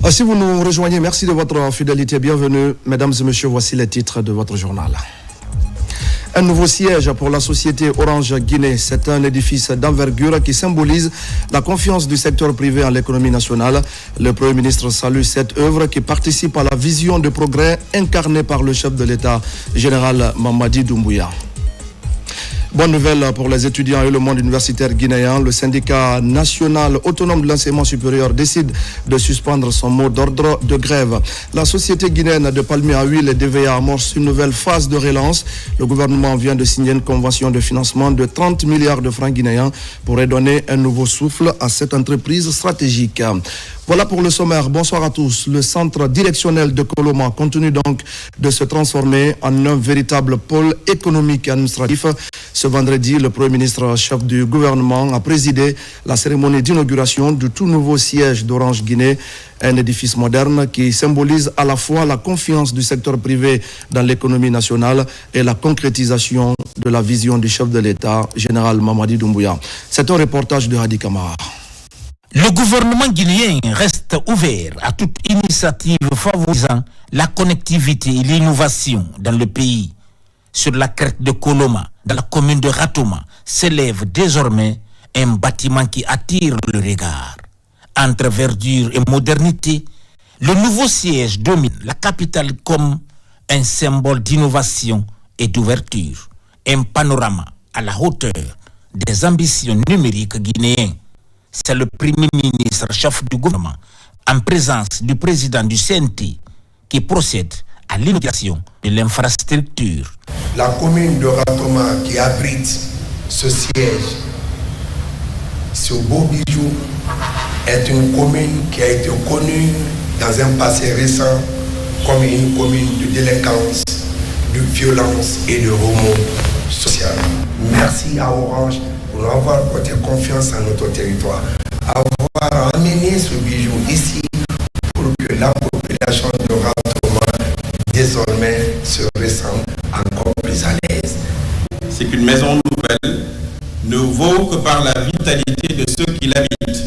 Si vous nous rejoignez, merci de votre fidélité. Bienvenue, mesdames et messieurs, voici les titres de votre journal. Un nouveau siège pour la société Orange Guinée. C'est un édifice d'envergure qui symbolise la confiance du secteur privé en l'économie nationale. Le Premier ministre salue cette œuvre qui participe à la vision de progrès incarnée par le chef de l'État, général Mamadi Doumbouya. Bonne nouvelle pour les étudiants et le monde universitaire guinéen. Le syndicat national autonome de l'enseignement supérieur décide de suspendre son mot d'ordre de grève. La société guinéenne de palmier à huile et DVA amorce une nouvelle phase de relance. Le gouvernement vient de signer une convention de financement de 30 milliards de francs guinéens pour redonner un nouveau souffle à cette entreprise stratégique. Voilà pour le sommaire. Bonsoir à tous. Le centre directionnel de Koloma continue donc de se transformer en un véritable pôle économique et administratif. Ce vendredi, le Premier ministre chef du gouvernement a présidé la cérémonie d'inauguration du tout nouveau siège d'Orange Guinée, un édifice moderne qui symbolise à la fois la confiance du secteur privé dans l'économie nationale et la concrétisation de la vision du chef de l'État, général Mamadi Doumbouya. C'est un reportage de Hadi Kamara. Le gouvernement guinéen reste ouvert à toute initiative favorisant la connectivité et l'innovation dans le pays. Sur la crête de Koloma, dans la commune de Ratoma, s'élève désormais un bâtiment qui attire le regard. Entre verdure et modernité, le nouveau siège domine la capitale comme un symbole d'innovation et d'ouverture, un panorama à la hauteur des ambitions numériques guinéennes. C'est le Premier ministre, chef du gouvernement, en présence du président du CNT, qui procède à l'inauguration de l'infrastructure. La commune de Ratoma qui abrite ce siège, ce beau bijou, est une commune qui a été connue dans un passé récent comme une commune de délinquance, de violence et de remous social. Merci à Orange pour avoir porté confiance à notre territoire, avoir amené ce bijou ici pour que la population de Ratoma désormais se ressent encore plus à l'aise. C'est qu'une maison nouvelle ne vaut que par la vitalité de ceux qui l'habitent.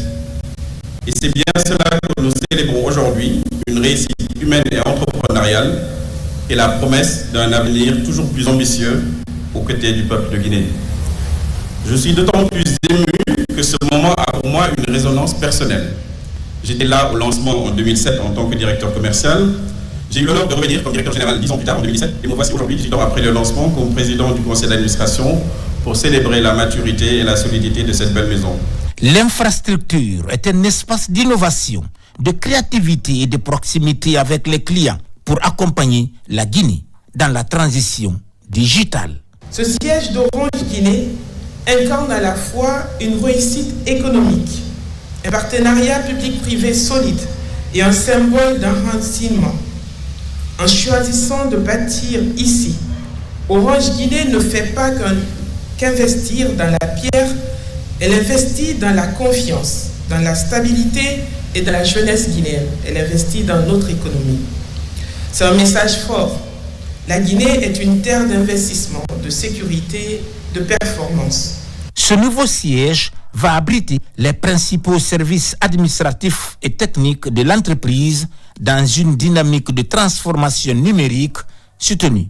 Et c'est bien cela que nous célébrons aujourd'hui, une réussite humaine et entrepreneuriale et la promesse d'un avenir toujours plus ambitieux aux côtés du peuple de Guinée. Je suis d'autant plus ému que ce moment a pour moi une résonance personnelle. J'étais là au lancement en 2007 en tant que directeur commercial. J'ai eu l'honneur de revenir comme directeur général 10 ans plus tard, en 2017, et me voici aujourd'hui, 18 ans après le lancement, comme président du conseil d'administration pour célébrer la maturité et la solidité de cette belle maison. L'infrastructure est un espace d'innovation, de créativité et de proximité avec les clients pour accompagner la Guinée dans la transition digitale. Ce siège d'Orange Guinée incarne à la fois une réussite économique, un partenariat public-privé solide et un symbole d'enracinement. En choisissant de bâtir ici, Orange Guinée ne fait pas qu'investir dans la pierre, elle investit dans la confiance, dans la stabilité et dans la jeunesse guinéenne. Elle investit dans notre économie. C'est un message fort. La Guinée est une terre d'investissement, de sécurité, de performance. Ce nouveau siège va abriter les principaux services administratifs et techniques de l'entreprise dans une dynamique de transformation numérique soutenue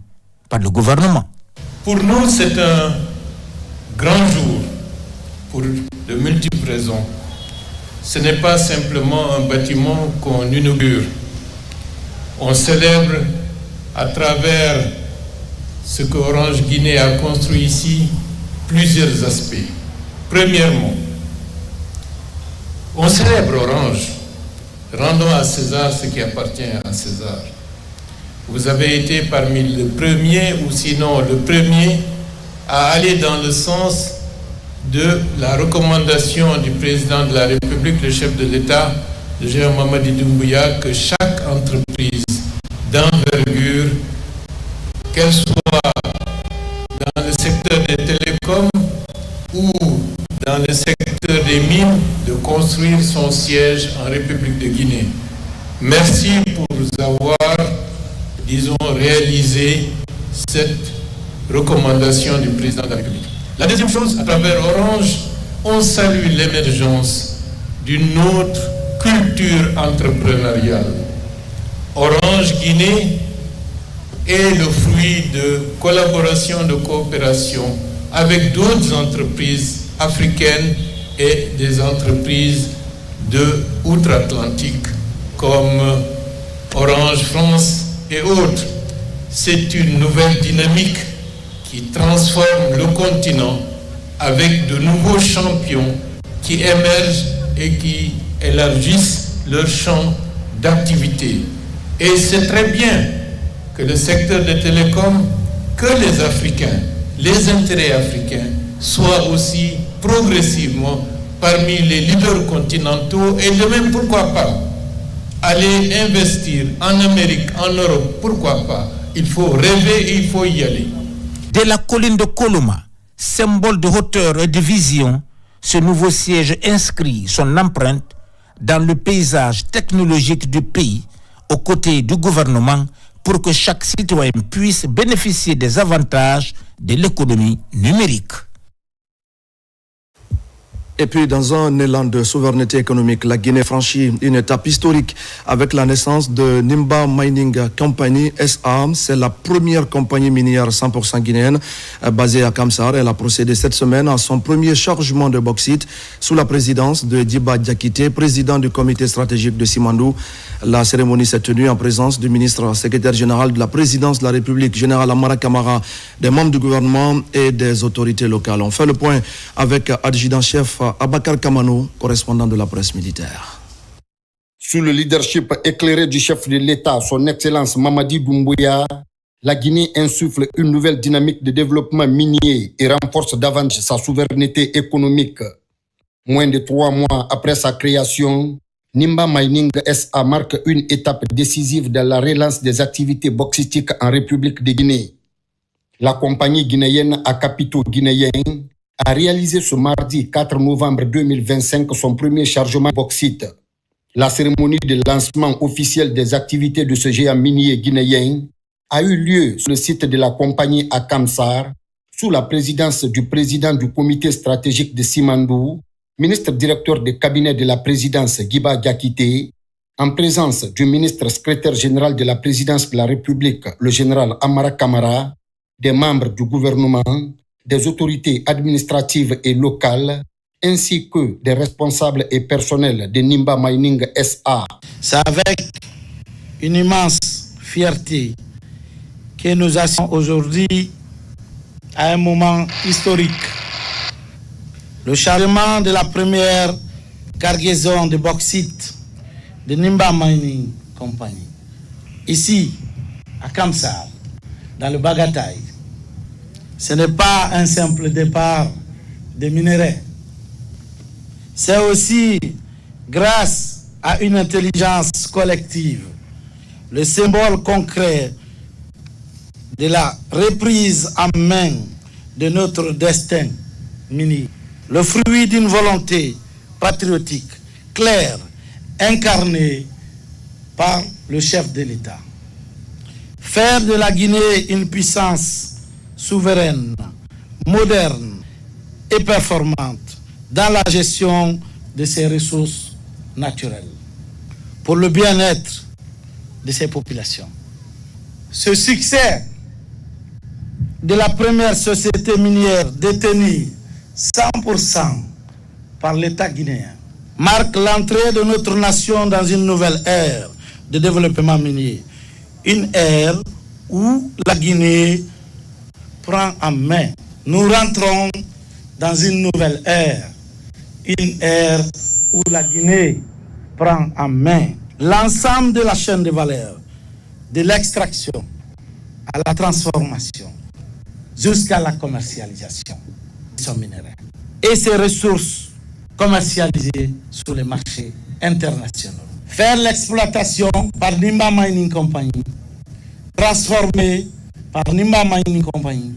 par le gouvernement. Pour nous, c'est un grand jour pour de multiples raisons. Ce n'est pas simplement un bâtiment qu'on inaugure. On célèbre à travers ce que Orange Guinée a construit ici plusieurs aspects. Premièrement, on célèbre Orange. Rendons à César ce qui appartient à César. Vous avez été parmi les premiers, ou sinon le premier, à aller dans le sens de la recommandation du président de la République, le chef de l'État, le général Mamadi Doumbouya, que chaque entreprise d'envergure, qu'elle soit dans le secteur des télécoms ou dans le secteur des mines, de construire son siège en République de Guinée. Merci pour avoir, disons, réalisé cette recommandation du président de la République. La deuxième chose, à travers Orange, on salue l'émergence d'une autre culture entrepreneuriale. Orange Guinée est le fruit de collaboration, de coopération avec d'autres entreprises africaines et des entreprises de outre-Atlantique comme Orange France et autres. C'est une nouvelle dynamique qui transforme le continent avec de nouveaux champions qui émergent et qui élargissent leur champ d'activité. Et c'est très bien que le secteur des télécoms, que les Africains, les intérêts africains soient aussi progressivement parmi les leaders continentaux et de même, pourquoi pas, aller investir en Amérique, en Europe, pourquoi pas. Il faut rêver et il faut y aller. De la colline de Koloma, symbole de hauteur et de vision, ce nouveau siège inscrit son empreinte dans le paysage technologique du pays, aux côtés du gouvernement, pour que chaque citoyen puisse bénéficier des avantages de l'économie numérique. Et puis, dans un élan de souveraineté économique, la Guinée franchit une étape historique avec la naissance de Nimba Mining Company SA. C'est la première compagnie minière 100% guinéenne basée à Kamsar. Elle a procédé cette semaine à son premier chargement de bauxite sous la présidence de Djiba Diakité, président du comité stratégique de Simandou. La cérémonie s'est tenue en présence du ministre secrétaire général de la présidence de la République, général Amara Kamara, des membres du gouvernement et des autorités locales. On fait le point avec adjudant-chef Abakar Kamano, correspondant de la presse militaire. Sous le leadership éclairé du chef de l'État, son Excellence Mamadi Doumbouya, la Guinée insuffle une nouvelle dynamique de développement minier et renforce davantage sa souveraineté économique. Moins de 3 mois après sa création, Nimba Mining SA marque une étape décisive dans la relance des activités bauxitiques en République de Guinée. La compagnie guinéenne à capitaux guinéens a réalisé ce mardi 4 novembre 2025 son premier chargement bauxite. La cérémonie de lancement officiel des activités de ce géant minier guinéen a eu lieu sur le site de la compagnie à Kamsar, sous la présidence du président du comité stratégique de Simandou, ministre directeur de cabinet de la présidence Djiba Diakité, en présence du ministre secrétaire général de la présidence de la République, le général Amara Kamara, des membres du gouvernement, des autorités administratives et locales, ainsi que des responsables et personnels de Nimba Mining SA. C'est avec une immense fierté que nous assistons aujourd'hui à un moment historique. Le chargement de la première cargaison de bauxite de Nimba Mining Company, ici à Kamsar, dans le Bagataï. Ce n'est pas un simple départ des minerais. C'est aussi, grâce à une intelligence collective, le symbole concret de la reprise en main de notre destin minier. Le fruit d'une volonté patriotique, claire, incarnée par le chef de l'État. Faire de la Guinée une puissance souveraine, moderne et performante dans la gestion de ses ressources naturelles, pour le bien-être de ses populations. Ce succès de la première société minière détenue 100% par l'État guinéen marque l'entrée de notre nation dans une nouvelle ère de développement minier. Une ère où la Guinée prend en main. Nous rentrons dans une nouvelle ère. Une ère où la Guinée prend en main l'ensemble de la chaîne de valeur, de l'extraction à la transformation, jusqu'à la commercialisation de son minerai. Et ses ressources commercialisées sur les marchés internationaux. Faire l'exploitation par Nimba Mining Company, transformer par Nimba Mining Company,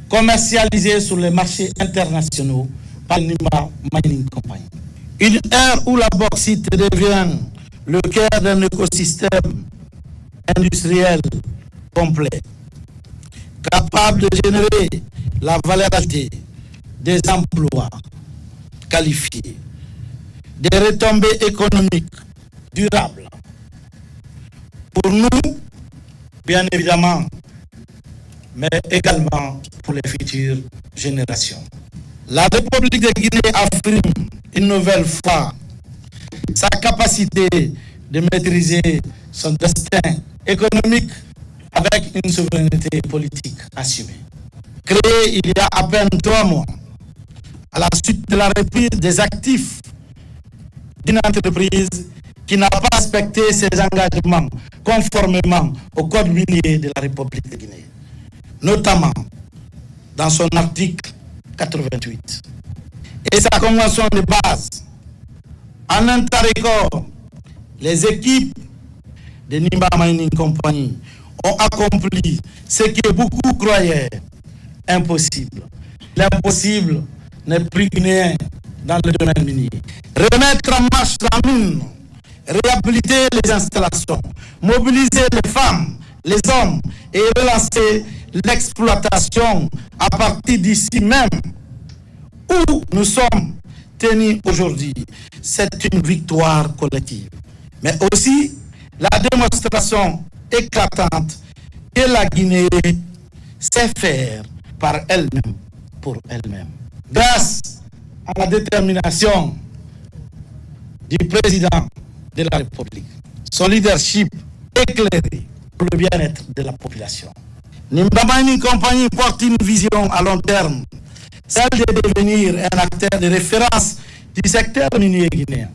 commercialisée sur les marchés internationaux par Nimba Mining Company. Une ère où la bauxite devient le cœur d'un écosystème industriel complet, capable de générer la valeur ajoutée, des emplois qualifiés, des retombées économiques durables. Pour nous, bien évidemment, mais également pour les futures générations. La République de Guinée affirme une nouvelle fois sa capacité de maîtriser son destin économique avec une souveraineté politique assumée. Créée il y a à peine 3 mois, à la suite de la reprise des actifs d'une entreprise qui n'a pas respecté ses engagements conformément au Code minier de la République de Guinée, notamment dans son article 88 et sa convention de base. En un temps record, les équipes de Nimba Mining Company ont accompli ce que beaucoup croyaient impossible. L'impossible n'est plus guinéen dans le domaine minier. Remettre en marche la mine, réhabiliter les installations, mobiliser les femmes, les hommes et relancer l'exploitation à partir d'ici même où nous sommes tenus aujourd'hui. C'est une victoire collective, mais aussi la démonstration éclatante que la Guinée sait faire par elle-même, pour elle-même. Grâce à la détermination du président de la République, son leadership éclairé pour le bien-être de la population. Nimba Mining Company porte une vision à long terme, celle de devenir un acteur de référence du secteur minier guinéen,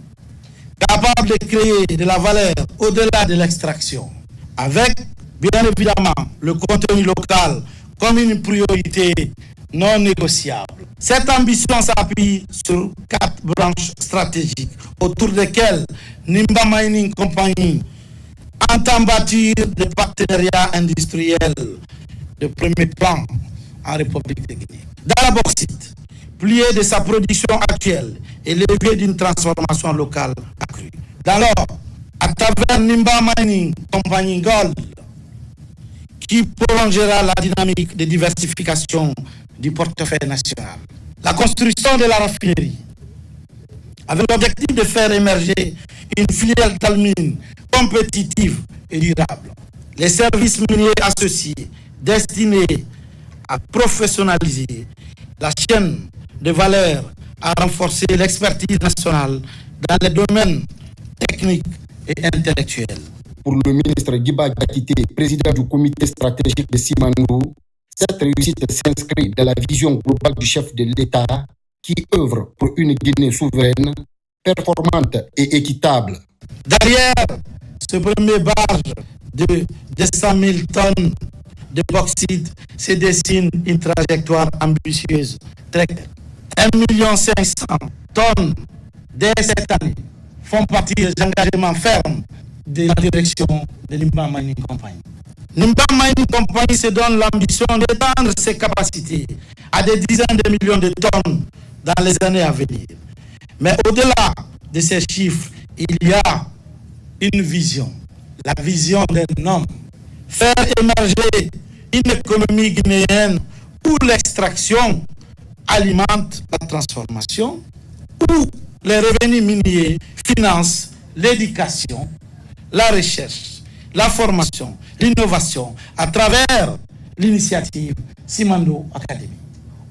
capable de créer de la valeur au-delà de l'extraction, avec bien évidemment le contenu local comme une priorité non négociable. Cette ambition s'appuie sur 4 branches stratégiques autour desquelles Nimba Mining Company entend bâtir des partenariats industriels de premier plan en République de Guinée. Dans la bauxite, plié de sa production actuelle et levier d'une transformation locale accrue. Dans l'or, à travers Nimba Mining Company Gold, qui prolongera la dynamique de diversification du portefeuille national. La construction de la raffinerie, avec l'objectif de faire émerger une filière d'alumine compétitive et durable. Les services miniers associés destinés à professionnaliser la chaîne de valeur, à renforcer l'expertise nationale dans les domaines techniques et intellectuels. Pour le ministre Guiba Diakité, président du comité stratégique de Simandou, cette réussite s'inscrit dans la vision globale du chef de l'État qui œuvre pour une Guinée souveraine, performante et équitable. Derrière ce premier barrage de 200 000 tonnes de bauxite se dessine une trajectoire ambitieuse. 1 500 000 tonnes dès cette année font partie des engagements fermes de la direction de Nimba Mining Company. Nimba Mining Company se donne l'ambition d'étendre ses capacités à des dizaines de millions de tonnes dans les années à venir. Mais au-delà de ces chiffres, il y a une vision, la vision d'un homme. Faire émerger une économie guinéenne où l'extraction alimente la transformation, où les revenus miniers financent l'éducation, la recherche, la formation, l'innovation à travers l'initiative Simandou Academy,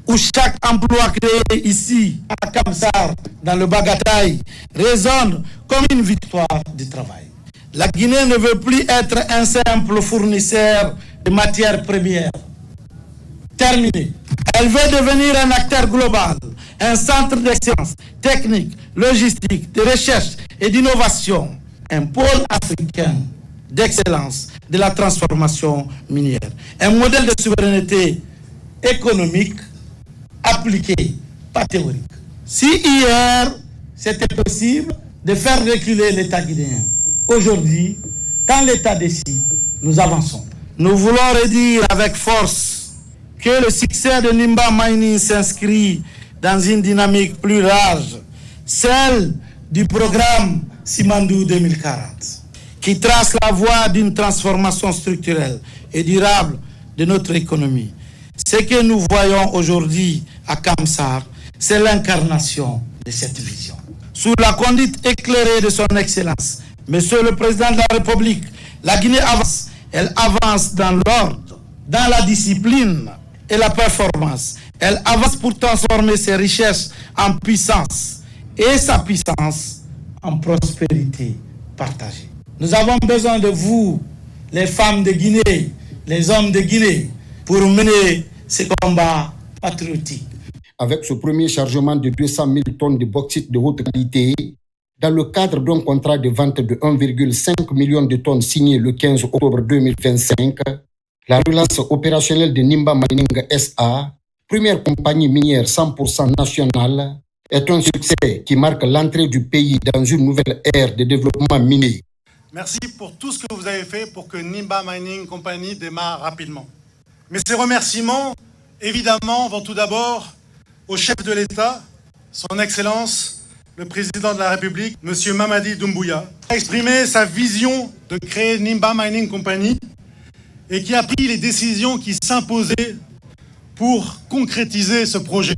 où chaque emploi créé ici à Kamsar, dans le Bagataï, résonne comme une victoire du travail. La Guinée ne veut plus être un simple fournisseur de matières premières. Terminé. Elle veut devenir un acteur global, un centre d'excellence technique, logistique, de recherche et d'innovation, un pôle africain d'excellence de la transformation minière, un modèle de souveraineté économique appliqué, pas théorique. Si hier, c'était possible de faire reculer l'État guinéen, aujourd'hui, quand l'État décide, nous avançons. Nous voulons redire avec force que le succès de Nimba Mining s'inscrit dans une dynamique plus large, celle du programme Simandou 2040, qui trace la voie d'une transformation structurelle et durable de notre économie. Ce que nous voyons aujourd'hui à Kamsar, c'est l'incarnation de cette vision. sous la conduite éclairée de son Excellence, Monsieur le Président de la République, la Guinée avance. Elle avance dans l'ordre, dans la discipline et la performance. Elle avance pour transformer ses richesses en puissance et sa puissance en prospérité partagée. Nous avons besoin de vous, les femmes de Guinée, les hommes de Guinée, pour mener ces combats patriotiques. Avec ce premier chargement de 200 000 tonnes de bauxite de haute qualité, dans le cadre d'un contrat de vente de 1,5 million de tonnes signé le 15 octobre 2025, la relance opérationnelle de Nimba Mining SA, première compagnie minière 100% nationale, est un succès qui marque l'entrée du pays dans une nouvelle ère de développement minier. Merci pour tout ce que vous avez fait pour que Nimba Mining Company démarre rapidement. Mais ces remerciements, évidemment, vont tout d'abord au chef de l'État, son Excellence, le président de la République, M. Mamadi Doumbouya, qui a exprimé sa vision de créer Nimba Mining Company et qui a pris les décisions qui s'imposaient pour concrétiser ce projet.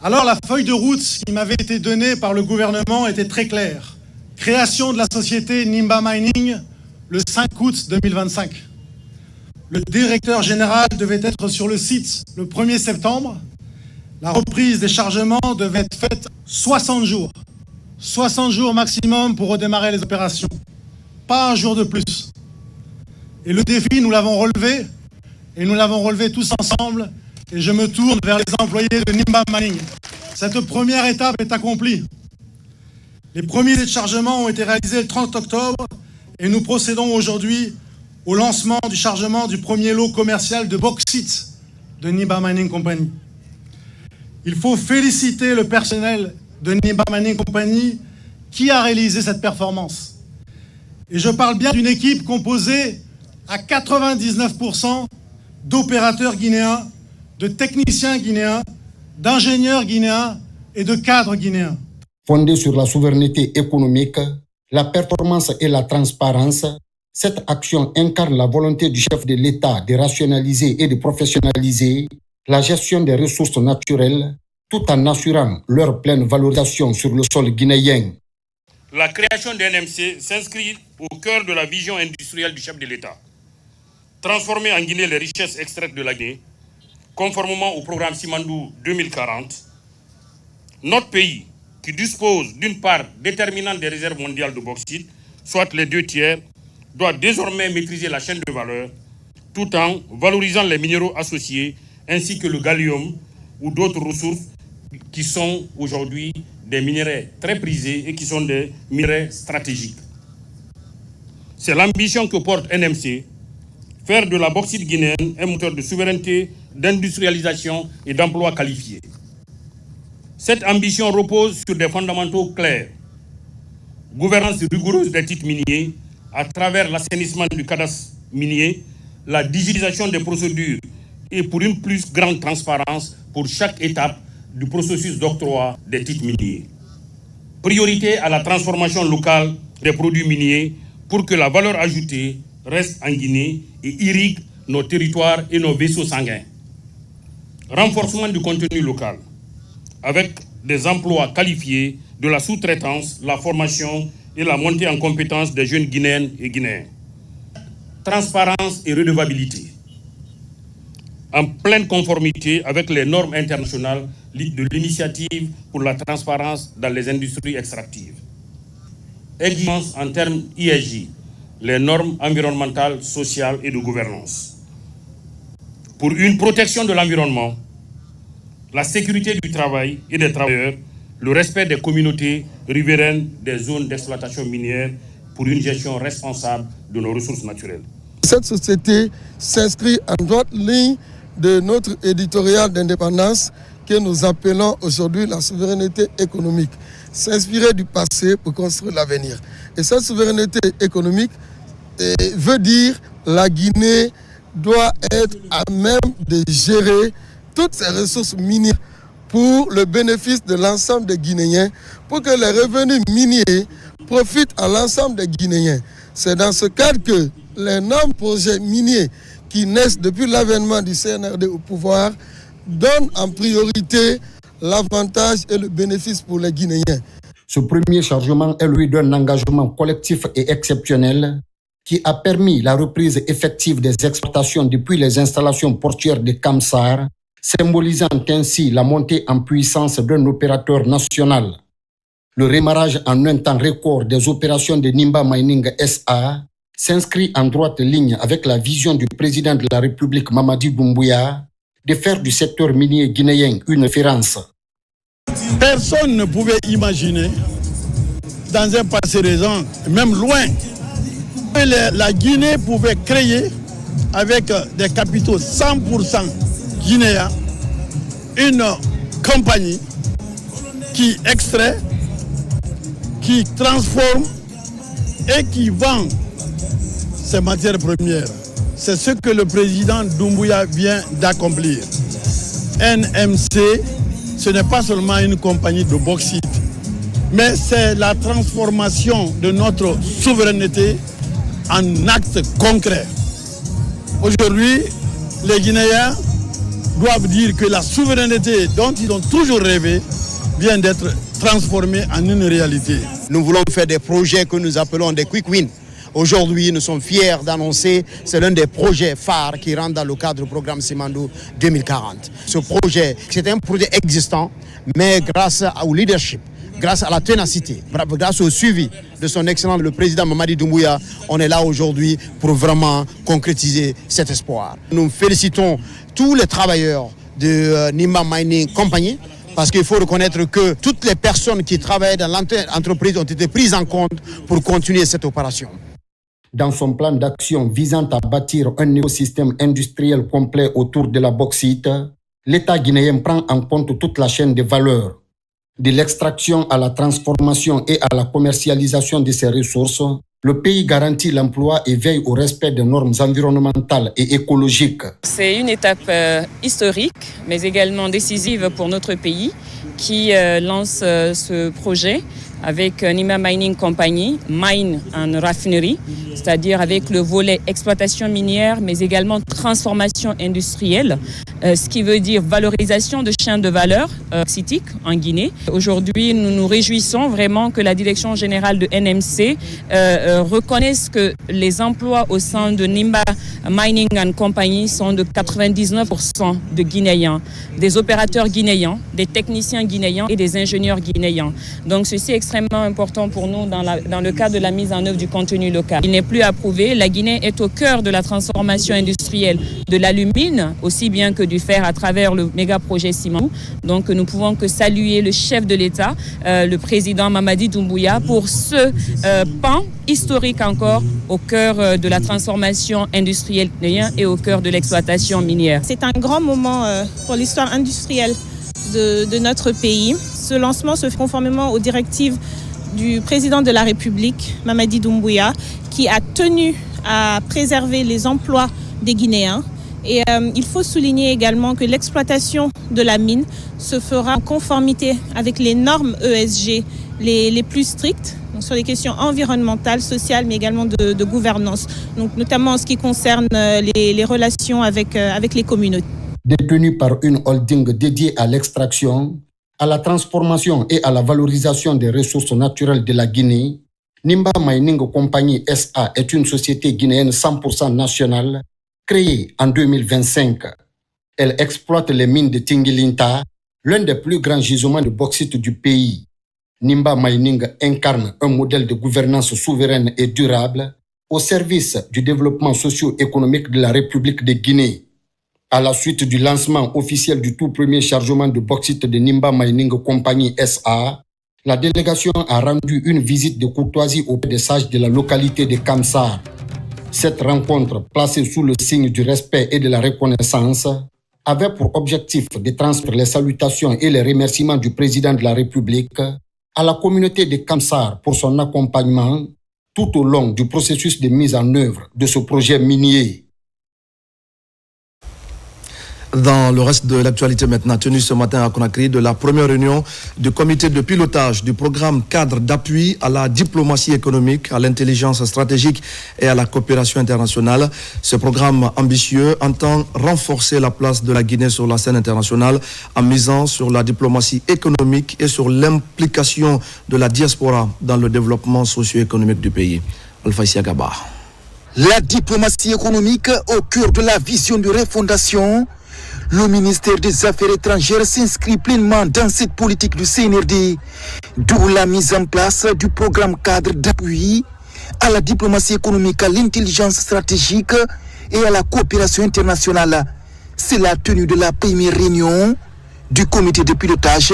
Alors la feuille de route qui m'avait été donnée par le gouvernement était très claire. Création de la société Nimba Mining le 5 août 2025. Le directeur général devait être sur le site le 1er septembre. La reprise des chargements devait être faite 60 jours. 60 jours maximum pour redémarrer les opérations. Pas un jour de plus. Et le défi, nous l'avons relevé. Et nous l'avons relevé tous ensemble. Et je me tourne vers les employés de Nimba Mining. Cette première étape est accomplie. Les premiers déchargements ont été réalisés le 30 octobre. Et nous procédons aujourd'hui au lancement du chargement du premier lot commercial de bauxite de Nimba Mining Company. Il faut féliciter le personnel de Nimba Mining Company qui a réalisé cette performance. Et je parle bien d'une équipe composée à 99% d'opérateurs guinéens, de techniciens guinéens, d'ingénieurs guinéens et de cadres guinéens. Fondée sur la souveraineté économique, la performance et la transparence, cette action incarne la volonté du chef de l'État de rationaliser et de professionnaliser la gestion des ressources naturelles tout en assurant leur pleine valorisation sur le sol guinéen. La création de NMC s'inscrit au cœur de la vision industrielle du chef de l'État. Transformer en Guinée les richesses extraites de la Guinée, conformément au programme Simandou 2040, notre pays, qui dispose d'une part déterminante des réserves mondiales de bauxite, soit les 2 tiers, doit désormais maîtriser la chaîne de valeur, tout en valorisant les minéraux associés, ainsi que le gallium ou d'autres ressources qui sont aujourd'hui des minéraux très prisés et qui sont des minéraux stratégiques. C'est l'ambition que porte NMC, faire de la bauxite guinéenne un moteur de souveraineté, d'industrialisation et d'emploi qualifiés. Cette ambition repose sur des fondamentaux clairs. Gouvernance rigoureuse des titres miniers à travers l'assainissement du cadastre minier, la digitalisation des procédures et pour une plus grande transparence pour chaque étape du processus d'octroi des titres miniers. Priorité à la transformation locale des produits miniers pour que la valeur ajoutée reste en Guinée et irrigue nos territoires et nos vaisseaux sanguins. Renforcement du contenu local avec des emplois qualifiés, de la sous-traitance, la formation et la montée en compétences des jeunes Guinéennes et Guinéens. Transparence et redevabilité. En pleine conformité avec les normes internationales de l'initiative pour la transparence dans les industries extractives. Exigence en termes ISJ, les normes environnementales, sociales et de gouvernance. Pour une protection de l'environnement, la sécurité du travail et des travailleurs, le respect des communautés riveraines des zones d'exploitation minière pour une gestion responsable de nos ressources naturelles. Cette société s'inscrit en droite ligne de notre éditorial d'indépendance que nous appelons aujourd'hui la souveraineté économique. S'inspirer du passé pour construire l'avenir. Et cette souveraineté économique veut dire la Guinée doit être à même de gérer toutes ces ressources minières pour le bénéfice de l'ensemble des Guinéens, pour que les revenus miniers profitent à l'ensemble des Guinéens. C'est dans ce cadre que les énormes projets miniers qui naissent depuis l'avènement du CNRD au pouvoir donnent en priorité l'avantage et le bénéfice pour les Guinéens. Ce premier chargement est lui d'un engagement collectif et exceptionnel qui a permis la reprise effective des exportations depuis les installations portuaires de Kamsar, symbolisant ainsi la montée en puissance d'un opérateur national. Le démarrage en un temps record des opérations de Nimba Mining SA s'inscrit en droite ligne avec la vision du président de la République Mamadi Doumbouya de faire du secteur minier guinéen une référence. Personne ne pouvait imaginer, dans un passé récent, même loin, que la Guinée pouvait créer, avec des capitaux 100% guinéens, une compagnie qui extrait, qui transforme et qui vend ces matières premières. C'est ce que le président Doumbouya vient d'accomplir. NMC, ce n'est pas seulement une compagnie de bauxite, mais c'est la transformation de notre souveraineté en actes concrets. Aujourd'hui, les Guinéens doivent dire que la souveraineté dont ils ont toujours rêvé vient d'être transformée en une réalité. Nous voulons faire des projets que nous appelons des quick wins. Aujourd'hui, nous sommes fiers d'annoncer, c'est l'un des projets phares qui rentre dans le cadre du programme Simandou 2040. Ce projet, c'est un projet existant, mais grâce au leadership, grâce à la ténacité, grâce au suivi de son excellent le président Mamadi Doumbouya, on est là aujourd'hui pour vraiment concrétiser cet espoir. Nous félicitons tous les travailleurs de Nimba Mining Company, parce qu'il faut reconnaître que toutes les personnes qui travaillent dans l'entreprise ont été prises en compte pour continuer cette opération. Dans son plan d'action visant à bâtir un écosystème industriel complet autour de la bauxite, l'État guinéen prend en compte toute la chaîne de valeur, de l'extraction à la transformation et à la commercialisation de ces ressources. Le pays garantit l'emploi et veille au respect des normes environnementales et écologiques. C'est une étape historique, mais également décisive pour notre pays qui lance ce projet avec Nimba Mining Company, Mine and Raffinery, c'est-à-dire avec le volet exploitation minière, mais également transformation industrielle, ce qui veut dire valorisation de chaînes de valeur bauxitiques en Guinée. Aujourd'hui, nous nous réjouissons vraiment que la direction générale de NMC reconnaisse que les emplois au sein de Nimba Mining and Company sont de 99% de Guinéens, des opérateurs guinéens, des techniciens guinéens et des ingénieurs guinéens. Donc ceci est extrêmement important pour nous dans le cadre de la mise en œuvre du contenu local. Il n'est plus à prouver, la Guinée est au cœur de la transformation industrielle de l'alumine, aussi bien que du fer à travers le méga projet Simandou. Donc nous pouvons que saluer le chef de l'État, le président Mamadi Doumbouya, pour ce pan historique encore au cœur de la transformation industrielle guinéenne et au cœur de l'exploitation minière. C'est un grand moment pour l'histoire industrielle de notre pays. Ce lancement se fait conformément aux directives du président de la République, Mamadi Doumbouya, qui a tenu à préserver les emplois des Guinéens. Et il faut souligner également que l'exploitation de la mine se fera en conformité avec les normes ESG les plus strictes, donc sur les questions environnementales, sociales, mais également de gouvernance, donc notamment en ce qui concerne les relations avec les communautés. Détenu par une holding dédiée à l'extraction, à la transformation et à la valorisation des ressources naturelles de la Guinée, Nimba Mining Company SA est une société guinéenne 100% nationale, créée en 2025. Elle exploite les mines de Tingilinta, l'un des plus grands gisements de bauxite du pays. Nimba Mining incarne un modèle de gouvernance souveraine et durable au service du développement socio-économique de la République de Guinée. À la suite du lancement officiel du tout premier chargement de bauxite de Nimba Mining Company SA, la délégation a rendu une visite de courtoisie auprès des sages de la localité de Kamsar. Cette rencontre, placée sous le signe du respect et de la reconnaissance, avait pour objectif de transmettre les salutations et les remerciements du président de la République à la communauté de Kamsar pour son accompagnement tout au long du processus de mise en œuvre de ce projet minier. Dans le reste de l'actualité maintenant, tenue ce matin à Conakry, de la première réunion du comité de pilotage du programme cadre d'appui à la diplomatie économique, à l'intelligence stratégique et à la coopération internationale. Ce programme ambitieux entend renforcer la place de la Guinée sur la scène internationale en misant sur la diplomatie économique et sur l'implication de la diaspora dans le développement socio-économique du pays. Alpha Isiagaba. La diplomatie économique au cœur de la vision de refondation. Le ministère des Affaires étrangères s'inscrit pleinement dans cette politique du CNRD, d'où la mise en place du programme cadre d'appui à la diplomatie économique, à l'intelligence stratégique et à la coopération internationale. C'est la tenue de la première réunion du comité de pilotage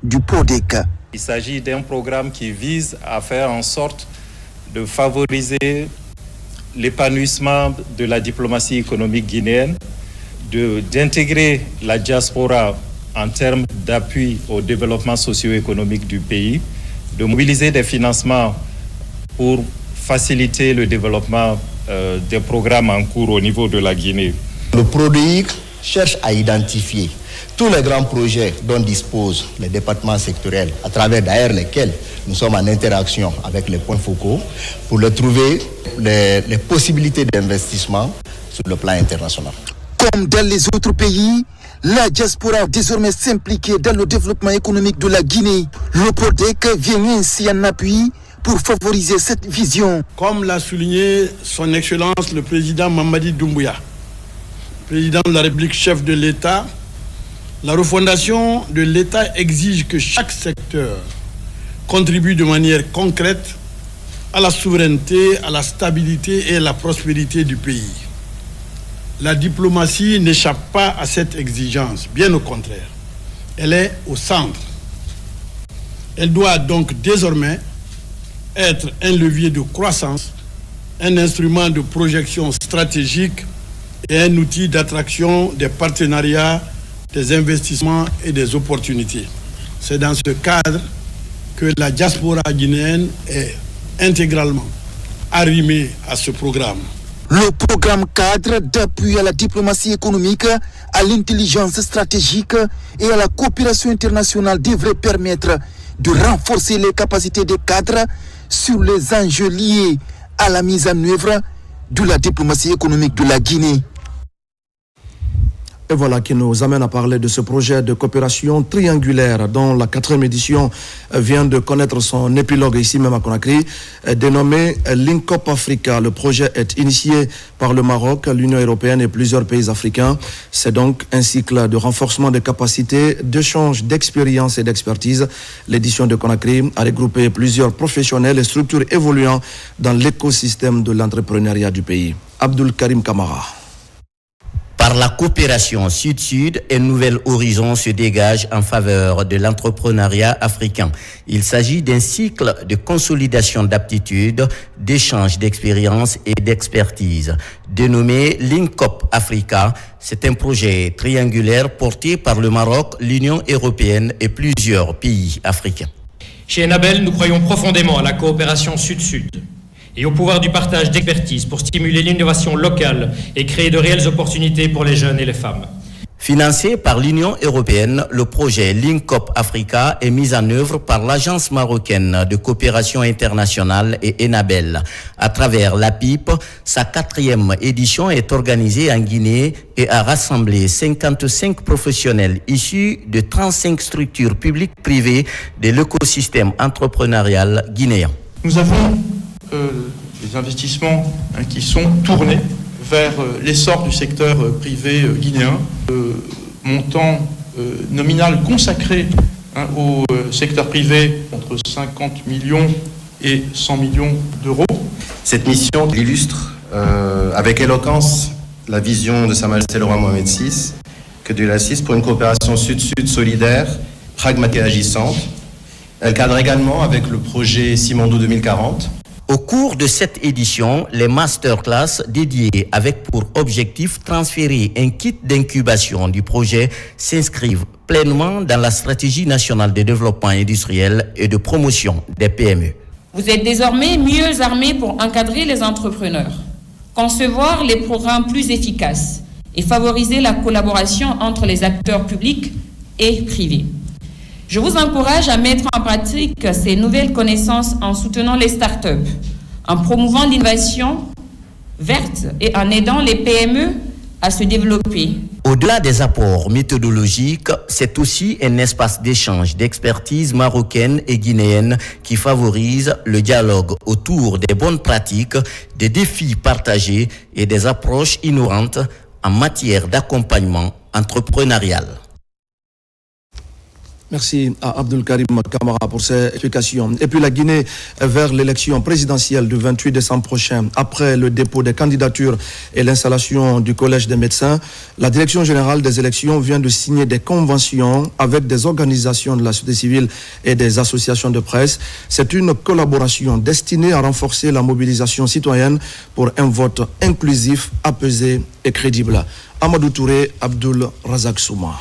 du PODEC. Il s'agit d'un programme qui vise à faire en sorte de favoriser l'épanouissement de la diplomatie économique guinéenne, d'intégrer la diaspora en termes d'appui au développement socio-économique du pays, de mobiliser des financements pour faciliter le développement des programmes en cours au niveau de la Guinée. Le PRODEIC cherche à identifier tous les grands projets dont disposent les départements sectoriels, à travers d'ailleurs lesquels nous sommes en interaction avec les points focaux, pour leur trouver les possibilités d'investissement sur le plan international. Comme dans les autres pays, la diaspora a désormais s'impliquer dans le développement économique de la Guinée. Le PRODEC vient ainsi en appui pour favoriser cette vision. Comme l'a souligné son Excellence le président Mamadi Doumbouya, président de la République, chef de l'État, la refondation de l'État exige que chaque secteur contribue de manière concrète à la souveraineté, à la stabilité et à la prospérité du pays. La diplomatie n'échappe pas à cette exigence, bien au contraire. Elle est au centre. Elle doit donc désormais être un levier de croissance, un instrument de projection stratégique et un outil d'attraction des partenariats, des investissements et des opportunités. C'est dans ce cadre que la diaspora guinéenne est intégralement arrimée à ce programme. Le programme cadre d'appui à la diplomatie économique, à l'intelligence stratégique et à la coopération internationale devrait permettre de renforcer les capacités des cadres sur les enjeux liés à la mise en œuvre de la diplomatie économique de la Guinée. Et voilà qui nous amène à parler de ce projet de coopération triangulaire dont la 4e édition vient de connaître son épilogue ici même à Conakry, dénommé Link-Up Africa. Le projet est initié par le Maroc, l'Union européenne et plusieurs pays africains. C'est donc un cycle de renforcement des capacités, d'échange d'expérience et d'expertise. L'édition de Conakry a regroupé plusieurs professionnels et structures évoluant dans l'écosystème de l'entrepreneuriat du pays. Abdul Karim Kamara. Par la coopération Sud-Sud, un nouvel horizon se dégage en faveur de l'entrepreneuriat africain. Il s'agit d'un cycle de consolidation d'aptitudes, d'échange d'expérience et d'expertise. Dénommé Link-Up Africa, c'est un projet triangulaire porté par le Maroc, l'Union européenne et plusieurs pays africains. Chez Enabel, nous croyons profondément à la coopération Sud-Sud et au pouvoir du partage d'expertise pour stimuler l'innovation locale et créer de réelles opportunités pour les jeunes et les femmes. Financé par l'Union européenne, le projet Link-Up Africa est mis en œuvre par l'Agence marocaine de coopération internationale et Enabel. À travers la PIP, sa 4e édition est organisée en Guinée et a rassemblé 55 professionnels issus de 35 structures publiques privées de l'écosystème entrepreneurial guinéen. Nous avons des investissements qui sont tournés vers l'essor du secteur privé guinéen, montant nominal consacré au secteur privé entre 50 millions et 100 millions d'euros. Cette mission illustre avec éloquence la vision de Sa Majesté le Roi Mohamed VI, que Dieu l'assiste, pour une coopération sud-sud solidaire, pragmatique et agissante. Elle cadre également avec le projet Simandou 2040. Au cours de cette édition, les masterclass dédiés avec pour objectif transférer un kit d'incubation du projet s'inscrivent pleinement dans la stratégie nationale de développement industriel et de promotion des PME. Vous êtes désormais mieux armés pour encadrer les entrepreneurs, concevoir les programmes plus efficaces et favoriser la collaboration entre les acteurs publics et privés. Je vous encourage à mettre en pratique ces nouvelles connaissances en soutenant les startups, en promouvant l'innovation verte et en aidant les PME à se développer. Au-delà des apports méthodologiques, c'est aussi un espace d'échange d'expertise marocaine et guinéenne qui favorise le dialogue autour des bonnes pratiques, des défis partagés et des approches innovantes en matière d'accompagnement entrepreneurial. Merci à Abdul Karim Kamara pour ces explications. Et puis la Guinée vers l'élection présidentielle du 28 décembre prochain. Après le dépôt des candidatures et l'installation du Collège des médecins, la Direction générale des élections vient de signer des conventions avec des organisations de la société civile et des associations de presse. C'est une collaboration destinée à renforcer la mobilisation citoyenne pour un vote inclusif, apaisé et crédible. Amadou Touré, Abdul Razak Souma.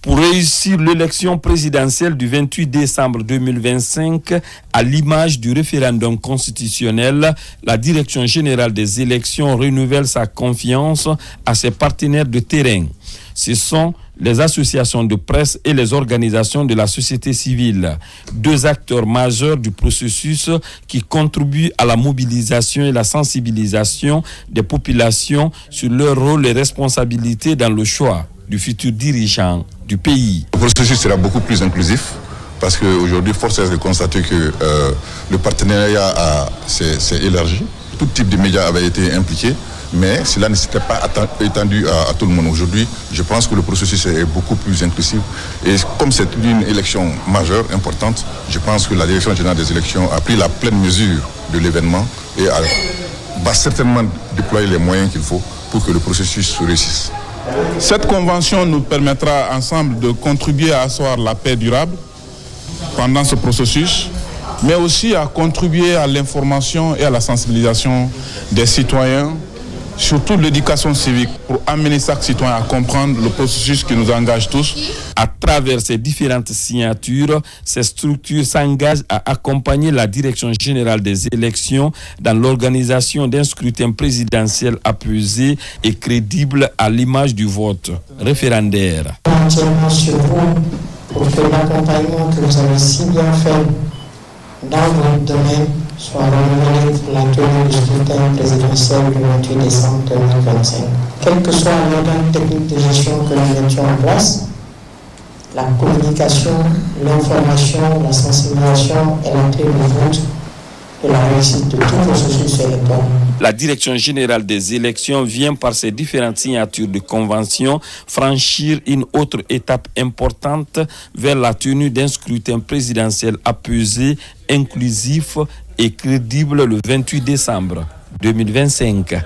Pour réussir l'élection présidentielle du 28 décembre 2025, à l'image du référendum constitutionnel, la Direction générale des élections renouvelle sa confiance à ses partenaires de terrain. Ce sont les associations de presse et les organisations de la société civile, deux acteurs majeurs du processus qui contribuent à la mobilisation et la sensibilisation des populations sur leur rôle et responsabilités dans le choix du futur dirigeant du pays. Le processus sera beaucoup plus inclusif parce qu'aujourd'hui, force est de constater que le partenariat s'est élargi. Tout type de médias avait été impliqué, mais cela ne s'était pas étendu à tout le monde. Aujourd'hui, je pense que le processus est beaucoup plus inclusif. Et comme c'est une élection majeure, importante, je pense que la Direction générale des élections a pris la pleine mesure de l'événement et va certainement déployer les moyens qu'il faut pour que le processus réussisse. Cette convention nous permettra ensemble de contribuer à asseoir la paix durable pendant ce processus, mais aussi à contribuer à l'information et à la sensibilisation des citoyens, surtout l'éducation civique, pour amener chaque citoyen à comprendre le processus qui nous engage tous. À travers ces différentes signatures, ces structures s'engagent à accompagner la Direction générale des élections dans l'organisation d'un scrutin présidentiel apaisé et crédible à l'image du vote référendaire. Entièrement sur vous pour que l'accompagnement que vous avez si bien fait dans votre domaine soit renouvelé pour la tenue du scrutin présidentiel du 28 décembre 2025. Quel que soit l'organe technique de gestion que nous mettions en place, la communication, l'information, la sensibilisation est la clé de voûte de la réussite de tout processus électoral. La Direction générale des élections vient par ses différentes signatures de convention franchir une autre étape importante vers la tenue d'un scrutin présidentiel apaisé, inclusif et crédible le 28 décembre 2025.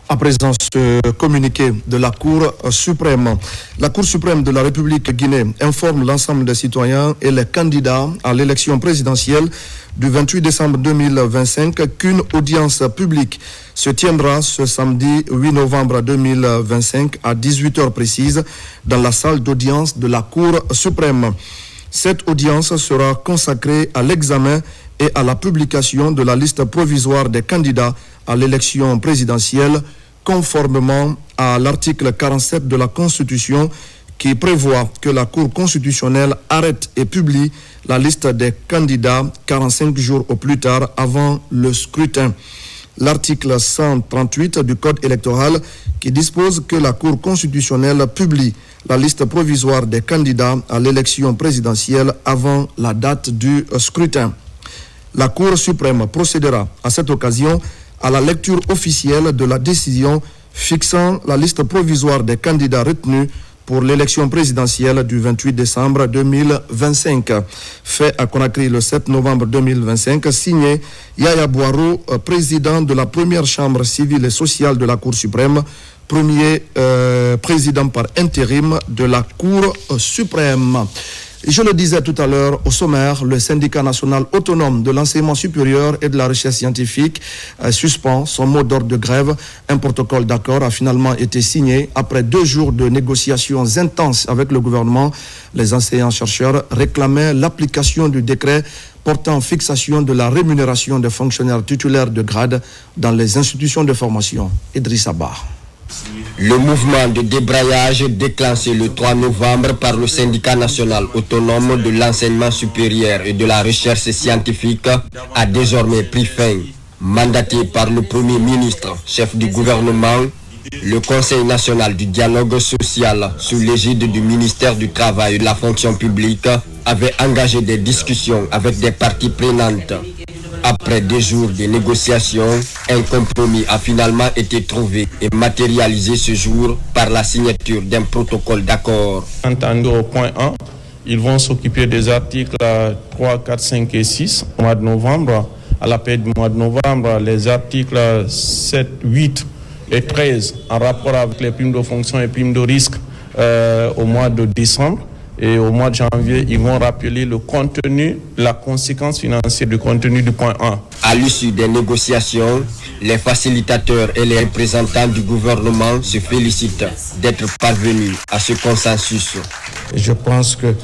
À présent, ce communiqué de la Cour suprême. La Cour suprême de la République guinéenne informe l'ensemble des citoyens et les candidats à l'élection présidentielle du 28 décembre 2025 qu'une audience publique se tiendra ce samedi 8 novembre 2025 à 18h précises dans la salle d'audience de la Cour suprême. Cette audience sera consacrée à l'examen et à la publication de la liste provisoire des candidats à l'élection présidentielle conformément à l'article 47 de la Constitution qui prévoit que la Cour constitutionnelle arrête et publie la liste des candidats 45 jours au plus tard avant le scrutin. L'article 138 du Code électoral qui dispose que la Cour constitutionnelle publie la liste provisoire des candidats à l'élection présidentielle avant la date du scrutin. La Cour suprême procédera à cette occasion à la lecture officielle de la décision fixant la liste provisoire des candidats retenus pour l'élection présidentielle du 28 décembre 2025. Fait à Conakry le 7 novembre 2025, signé Yaya Boiro, président de la première chambre civile et sociale de la Cour suprême, premier président par intérim de la Cour suprême. Je le disais tout à l'heure, au sommaire, le syndicat national autonome de l'enseignement supérieur et de la recherche scientifique suspend son mot d'ordre de grève. Un protocole d'accord a finalement été signé après 2 jours de négociations intenses avec le gouvernement. Les enseignants-chercheurs réclamaient l'application du décret portant fixation de la rémunération des fonctionnaires titulaires de grade dans les institutions de formation. Idrissa Ba. Le mouvement de débrayage déclenché le 3 novembre par le syndicat national autonome de l'enseignement supérieur et de la recherche scientifique a désormais pris fin. Mandaté par le Premier ministre, chef du gouvernement, le Conseil national du dialogue social, sous l'égide du ministère du Travail et de la fonction publique, avait engagé des discussions avec des parties prenantes. Après 2 jours de négociations, un compromis a finalement été trouvé et matérialisé ce jour par la signature d'un protocole d'accord. Entendu au point 1, ils vont s'occuper des articles 3, 4, 5 et 6 au mois de novembre. À la paix du mois de novembre, les articles 7, 8 et 13 en rapport avec les primes de fonction et primes de risque au mois de décembre. Et au mois de janvier, ils vont rappeler le contenu, la conséquence financière du contenu du point 1. À l'issue des négociations, les facilitateurs et les représentants du gouvernement se félicitent d'être parvenus à ce consensus. Je pense que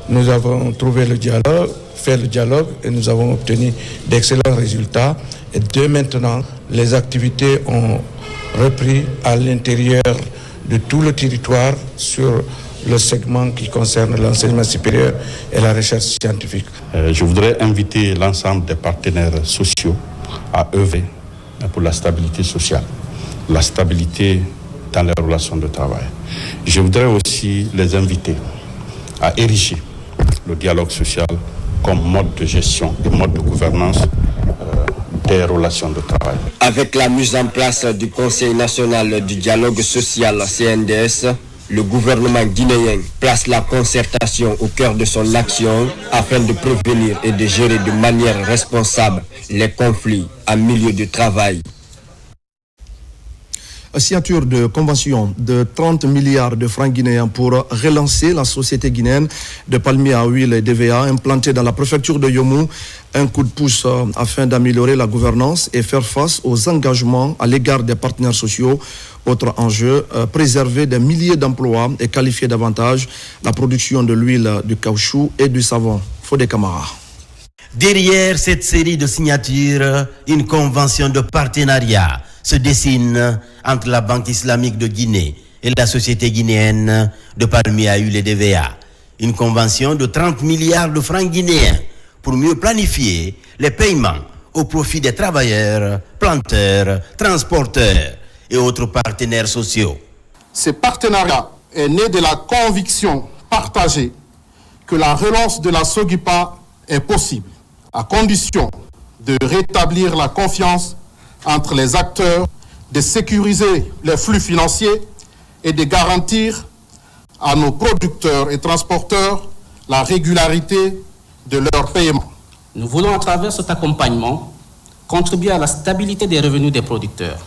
nous avons trouvé le dialogue, fait le dialogue et nous avons obtenu d'excellents résultats. Et dès maintenant, les activités ont repris à l'intérieur de tout le territoire sur le segment qui concerne l'enseignement supérieur et la recherche scientifique. Je voudrais inviter l'ensemble des partenaires sociaux à œuvrer pour la stabilité sociale, la stabilité dans les relations de travail. Je voudrais aussi les inviter à ériger le dialogue social comme mode de gestion et mode de gouvernance des relations de travail. Avec la mise en place du Conseil national du dialogue social CNDS, le gouvernement guinéen place la concertation au cœur de son action afin de prévenir et de gérer de manière responsable les conflits en milieu de travail. Signature de convention de 30 milliards de francs guinéens pour relancer la société guinéenne de palmiers à huile et d'EVA implantée dans la préfecture de Yomou. Un coup de pouce afin d'améliorer la gouvernance et faire face aux engagements à l'égard des partenaires sociaux. Autre enjeu, préserver des milliers d'emplois et qualifier davantage la production de l'huile, du caoutchouc et du savon. Fodé Camara. Derrière cette série de signatures, une convention de partenariat se dessine entre la Banque islamique de Guinée et la société guinéenne de palmiers à huile et d'EVA. Une convention de 30 milliards de francs guinéens pour mieux planifier les paiements au profit des travailleurs, planteurs, transporteurs et autres partenaires sociaux. Ce partenariat est né de la conviction partagée que la relance de la SOGIPA est possible, à condition de rétablir la confiance entre les acteurs, de sécuriser les flux financiers et de garantir à nos producteurs et transporteurs la régularité de leurs paiements. Nous voulons, à travers cet accompagnement, contribuer à la stabilité des revenus des producteurs,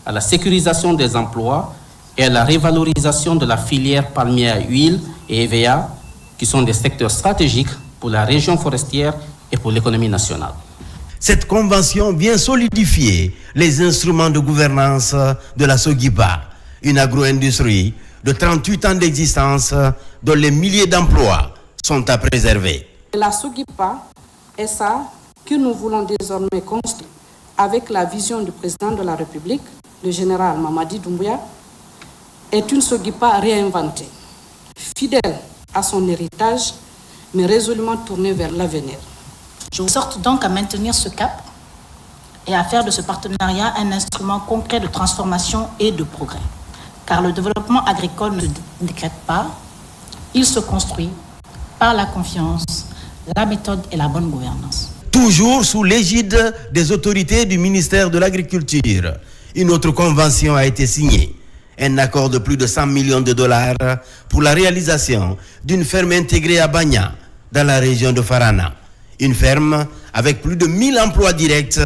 à la sécurisation des emplois et à la révalorisation de la filière palmier à huile et EVA, qui sont des secteurs stratégiques pour la région forestière et pour l'économie nationale. Cette convention vient solidifier les instruments de gouvernance de la SOGIPA, une agro-industrie de 38 ans d'existence dont les milliers d'emplois sont à préserver. La SOGIPA est ça que nous voulons désormais construire avec la vision du président de la République, le général Mamadi Doumbouya, est une SOGIPA réinventée, fidèle à son héritage, mais résolument tournée vers l'avenir. Je vous exhorte donc à maintenir ce cap et à faire de ce partenariat un instrument concret de transformation et de progrès. Car le développement agricole ne se décrète pas, il se construit par la confiance, la méthode et la bonne gouvernance. Toujours sous l'égide des autorités du ministère de l'Agriculture, une autre convention a été signée. Un accord de plus de 100 millions de dollars pour la réalisation d'une ferme intégrée à Bagna, dans la région de Farana. Une ferme avec plus de 1000 emplois directs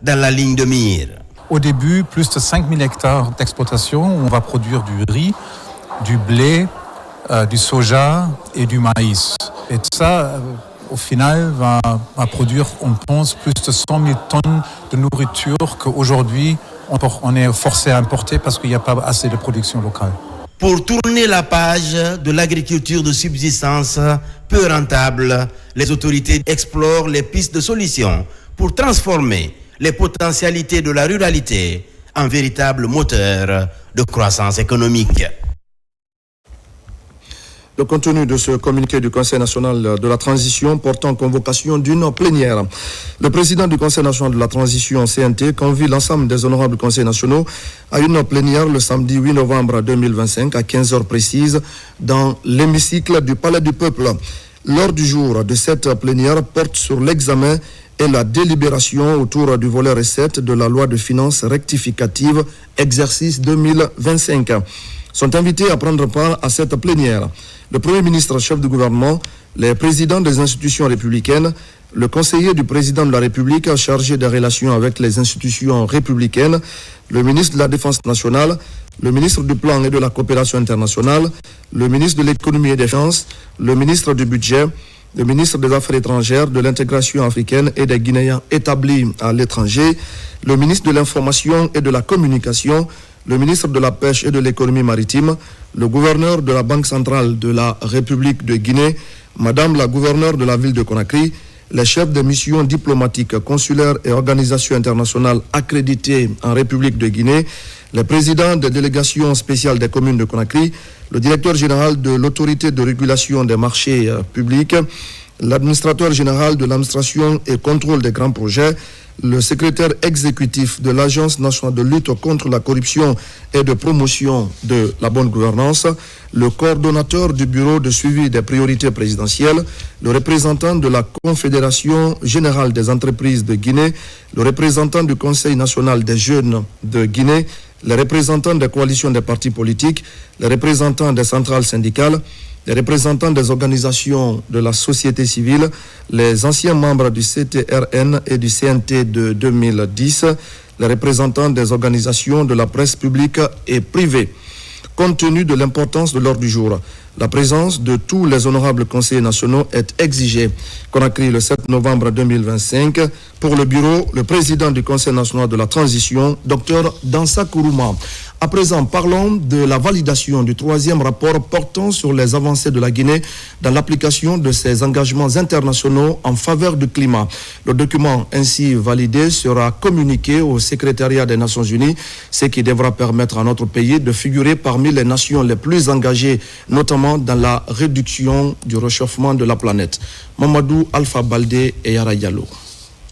dans la ligne de mire. Au début, plus de 5000 hectares d'exploitation. On va produire du riz, du blé, du soja et du maïs. Et ça, au final, va produire, on pense, plus de 100 000 tonnes de nourriture qu'aujourd'hui, on est forcé à importer parce qu'il n'y a pas assez de production locale. Pour tourner la page de l'agriculture de subsistance peu rentable, les autorités explorent les pistes de solutions pour transformer les potentialités de la ruralité en véritable moteur de croissance économique. Le contenu de ce communiqué du Conseil national de la transition portant convocation d'une plénière. Le président du Conseil national de la transition CNT convie l'ensemble des honorables conseils nationaux à une plénière le samedi 8 novembre 2025 à 15h précises dans l'hémicycle du Palais du Peuple. L'ordre du jour de cette plénière porte sur l'examen et la délibération autour du volet recette de la loi de finances rectificative exercice 2025. Sont invités à prendre part à cette plénière le Premier ministre, chef du gouvernement, les présidents des institutions républicaines, le conseiller du président de la République chargé des relations avec les institutions républicaines, le ministre de la Défense nationale, le ministre du Plan et de la Coopération internationale, le ministre de l'Économie et des Finances, le ministre du Budget, le ministre des Affaires étrangères, de l'intégration africaine et des Guinéens établis à l'étranger, le ministre de l'Information et de la Communication, le ministre de la Pêche et de l'Économie maritime, le gouverneur de la Banque centrale de la République de Guinée, Madame la gouverneure de la ville de Conakry, les chefs des missions diplomatiques, consulaires et organisations internationales accréditées en République de Guinée, les présidents des délégations spéciales des communes de Conakry, le directeur général de l'autorité de régulation des marchés publics, l'administrateur général de l'administration et contrôle des grands projets, le secrétaire exécutif de l'Agence nationale de lutte contre la corruption et de promotion de la bonne gouvernance, le coordonnateur du bureau de suivi des priorités présidentielles, le représentant de la Confédération générale des entreprises de Guinée, le représentant du Conseil national des jeunes de Guinée, les représentants des coalitions des partis politiques, les représentants des centrales syndicales, les représentants des organisations de la société civile, les anciens membres du CTRN et du CNT de 2010, les représentants des organisations de la presse publique et privée. Compte tenu de l'importance de l'ordre du jour, la présence de tous les honorables conseillers nationaux est exigée. Conakry, le 7 novembre 2025, pour le bureau, le président du Conseil national de la transition, Dr Dansa Kourouma. À présent, parlons de la validation du troisième rapport portant sur les avancées de la Guinée dans l'application de ses engagements internationaux en faveur du climat. Le document ainsi validé sera communiqué au secrétariat des Nations Unies, ce qui devra permettre à notre pays de figurer parmi les nations les plus engagées, notamment dans la réduction du réchauffement de la planète. Mamadou Alpha Baldé et Yara Diallo.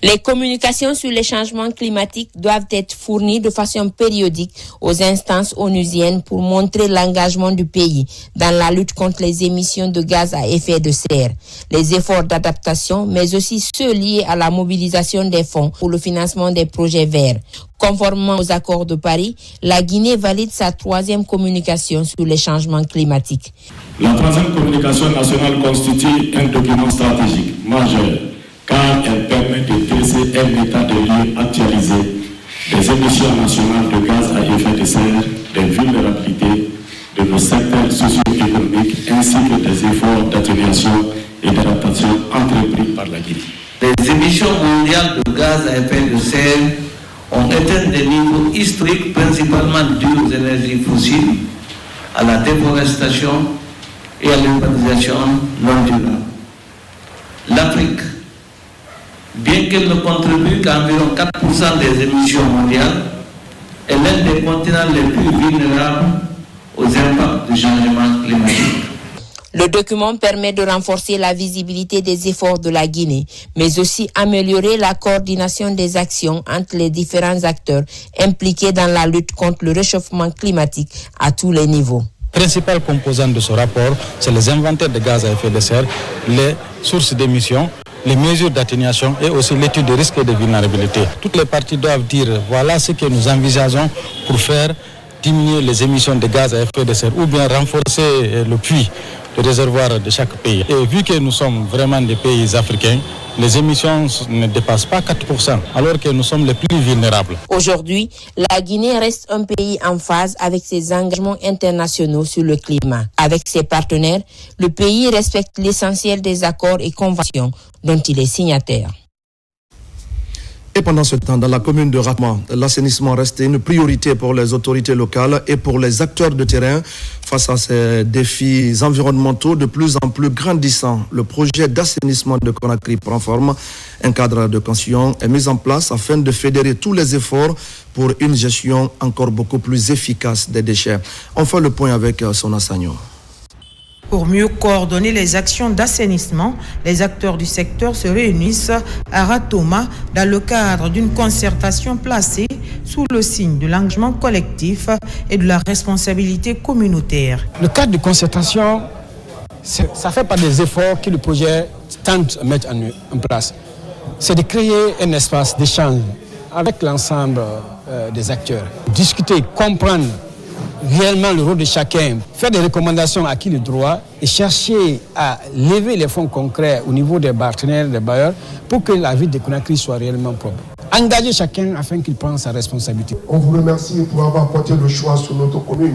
Les communications sur les changements climatiques doivent être fournies de façon périodique aux instances onusiennes pour montrer l'engagement du pays dans la lutte contre les émissions de gaz à effet de serre, les efforts d'adaptation, mais aussi ceux liés à la mobilisation des fonds pour le financement des projets verts. Conformément aux accords de Paris, la Guinée valide sa troisième communication sur les changements climatiques. La troisième communication nationale constitue un document stratégique majeur, car elle permet de dresser un état de lieu actualisé des émissions nationales de gaz à effet de serre, des vulnérabilités de nos secteurs socio-économiques ainsi que des efforts d'atténuation et d'adaptation entrepris par la Guinée. Les émissions mondiales de gaz à effet de serre ont atteint des niveaux historiques principalement dus aux énergies fossiles, à la déforestation et à l'urbanisation non durable. L'Afrique, bien qu'elle ne contribue qu'à environ 4% des émissions mondiales, est l'un des continents les plus vulnérables aux impacts du changement climatique. Le document permet de renforcer la visibilité des efforts de la Guinée, mais aussi améliorer la coordination des actions entre les différents acteurs impliqués dans la lutte contre le réchauffement climatique à tous les niveaux. Principale composante de ce rapport, c'est les inventaires de gaz à effet de serre, les sources d'émissions, les mesures d'atténuation et aussi l'étude de risque et de vulnérabilité. Toutes les parties doivent dire voilà ce que nous envisageons pour faire diminuer les émissions de gaz à effet de serre ou bien renforcer le puits, le réservoir de chaque pays. Et vu que nous sommes vraiment des pays africains, les émissions ne dépassent pas 4%, alors que nous sommes les plus vulnérables. Aujourd'hui, la Guinée reste un pays en phase avec ses engagements internationaux sur le climat. Avec ses partenaires, le pays respecte l'essentiel des accords et conventions dont il est signataire. Et pendant ce temps, dans la commune de Ratma, l'assainissement reste une priorité pour les autorités locales et pour les acteurs de terrain. Face à ces défis environnementaux de plus en plus grandissants, le projet d'assainissement de Conakry prend forme. Un cadre de conscience est mis en place afin de fédérer tous les efforts pour une gestion encore beaucoup plus efficace des déchets. On fait le point avec Sona Sagno. Pour mieux coordonner les actions d'assainissement, les acteurs du secteur se réunissent à Ratoma dans le cadre d'une concertation placée sous le signe de l'engagement collectif et de la responsabilité communautaire. Le cadre de concertation, ça fait par des efforts que le projet tente de mettre en place. C'est de créer un espace d'échange avec l'ensemble des acteurs. Discuter, comprendre réellement le rôle de chacun, faire des recommandations à qui le droit et chercher à lever les fonds concrets au niveau des partenaires, des bailleurs, pour que la ville de Conakry soit réellement propre. Engager chacun afin qu'il prenne sa responsabilité. On vous remercie pour avoir porté le choix sur notre commune.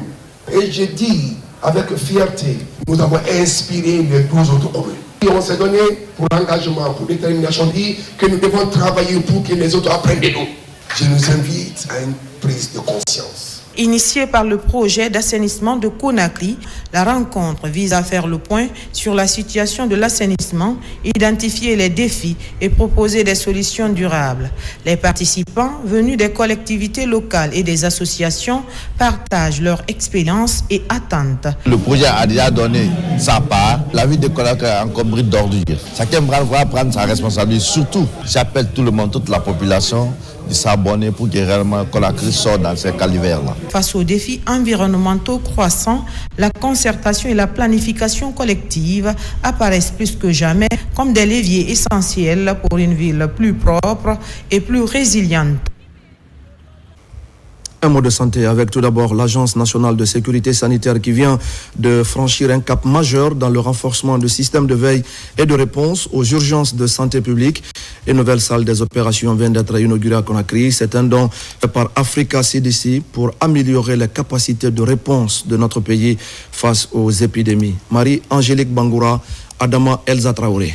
Et je dis avec fierté, nous avons inspiré les 12 autres communes. Et on s'est donné pour engagement, pour détermination, dit que nous devons travailler pour que les autres apprennent de nous. Je nous invite à une prise de conscience. Initiée par le projet d'assainissement de Conakry, la rencontre vise à faire le point sur la situation de l'assainissement, identifier les défis et proposer des solutions durables. Les participants, venus des collectivités locales et des associations, partagent leur expérience et attentes. Le projet a déjà donné sa part. La ville de Conakry est encombrée d'ordures. Chacun va prendre sa responsabilité. Surtout, j'appelle tout le monde, toute la population, de s'abonner pour que réellement Conakry sorte dans ces calvaires-là. Face aux défis environnementaux croissants, la concertation et la planification collective apparaissent plus que jamais comme des leviers essentiels pour une ville plus propre et plus résiliente. Un mot de santé avec tout d'abord l'Agence nationale de sécurité sanitaire qui vient de franchir un cap majeur dans le renforcement du système de veille et de réponse aux urgences de santé publique. Une nouvelle salle des opérations vient d'être inaugurée à Conakry. C'est un don fait par Africa CDC pour améliorer les capacités de réponse de notre pays face aux épidémies. Marie-Angélique Bangoura, Adama Elsa Traoré.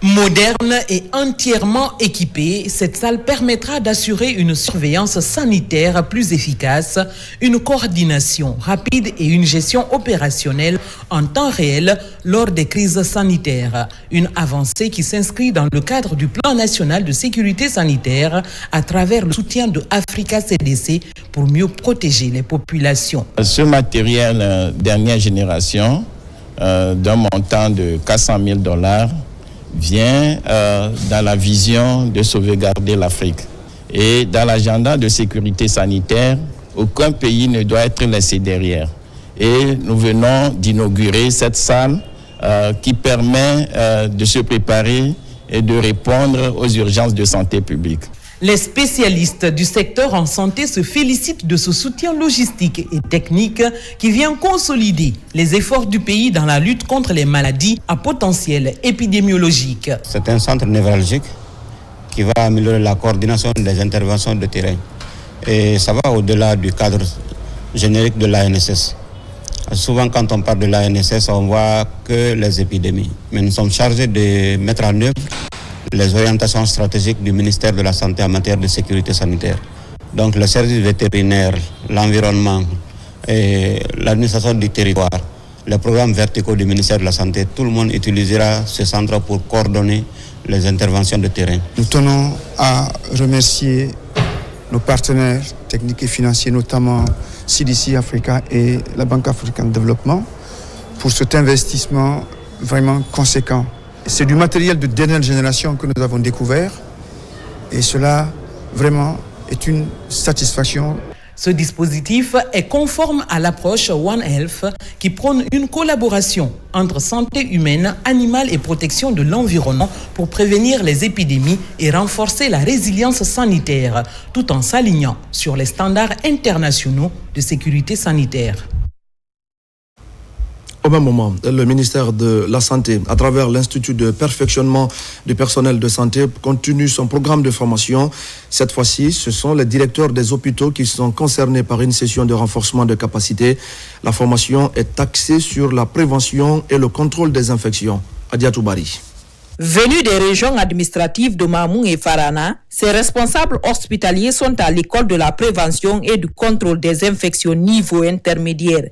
Moderne et entièrement équipée, cette salle permettra d'assurer une surveillance sanitaire plus efficace, une coordination rapide et une gestion opérationnelle en temps réel lors des crises sanitaires. Une avancée qui s'inscrit dans le cadre du plan national de sécurité sanitaire à travers le soutien de Africa CDC pour mieux protéger les populations. Ce matériel dernière génération d'un montant de $400 000 vient dans la vision de sauvegarder l'Afrique. Et dans l'agenda de sécurité sanitaire, aucun pays ne doit être laissé derrière. Et nous venons d'inaugurer cette salle qui permet de se préparer et de répondre aux urgences de santé publique. Les spécialistes du secteur en santé se félicitent de ce soutien logistique et technique qui vient consolider les efforts du pays dans la lutte contre les maladies à potentiel épidémiologique. C'est un centre névralgique qui va améliorer la coordination des interventions de terrain. Et ça va au-delà du cadre générique de l'ANSS. Souvent, quand on parle de l'ANSS, on voit que les épidémies. Mais nous sommes chargés de mettre en œuvre les orientations stratégiques du ministère de la Santé en matière de sécurité sanitaire. Donc le service vétérinaire, l'environnement, et l'administration du territoire, les programmes verticaux du ministère de la Santé, tout le monde utilisera ce centre pour coordonner les interventions de terrain. Nous tenons à remercier nos partenaires techniques et financiers, notamment CDC Africa et la Banque africaine de développement, pour cet investissement vraiment conséquent. C'est du matériel de dernière génération que nous avons découvert et cela vraiment est une satisfaction. Ce dispositif est conforme à l'approche One Health qui prône une collaboration entre santé humaine, animale et protection de l'environnement pour prévenir les épidémies et renforcer la résilience sanitaire, tout en s'alignant sur les standards internationaux de sécurité sanitaire. Au même moment, le ministère de la Santé, à travers l'Institut de perfectionnement du personnel de santé, continue son programme de formation. Cette fois-ci, ce sont les directeurs des hôpitaux qui sont concernés par une session de renforcement de capacité. La formation est axée sur la prévention et le contrôle des infections. Adia Toubari. Venus des régions administratives de Mamou et Farana, ces responsables hospitaliers sont à l'école de la prévention et du contrôle des infections niveau intermédiaire,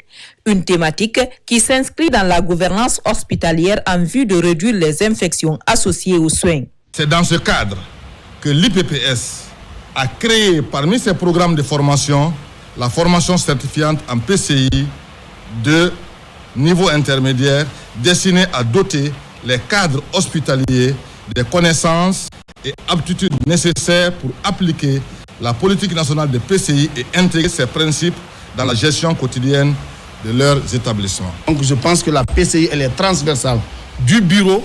une thématique qui s'inscrit dans la gouvernance hospitalière en vue de réduire les infections associées aux soins. C'est dans ce cadre que l'IPPS a créé parmi ses programmes de formation la formation certifiante en PCI de niveau intermédiaire destinée à doter les cadres hospitaliers des connaissances et aptitudes nécessaires pour appliquer la politique nationale de PCI et intégrer ces principes dans la gestion quotidienne de leurs établissements. Donc je pense que la PCI elle est transversale du bureau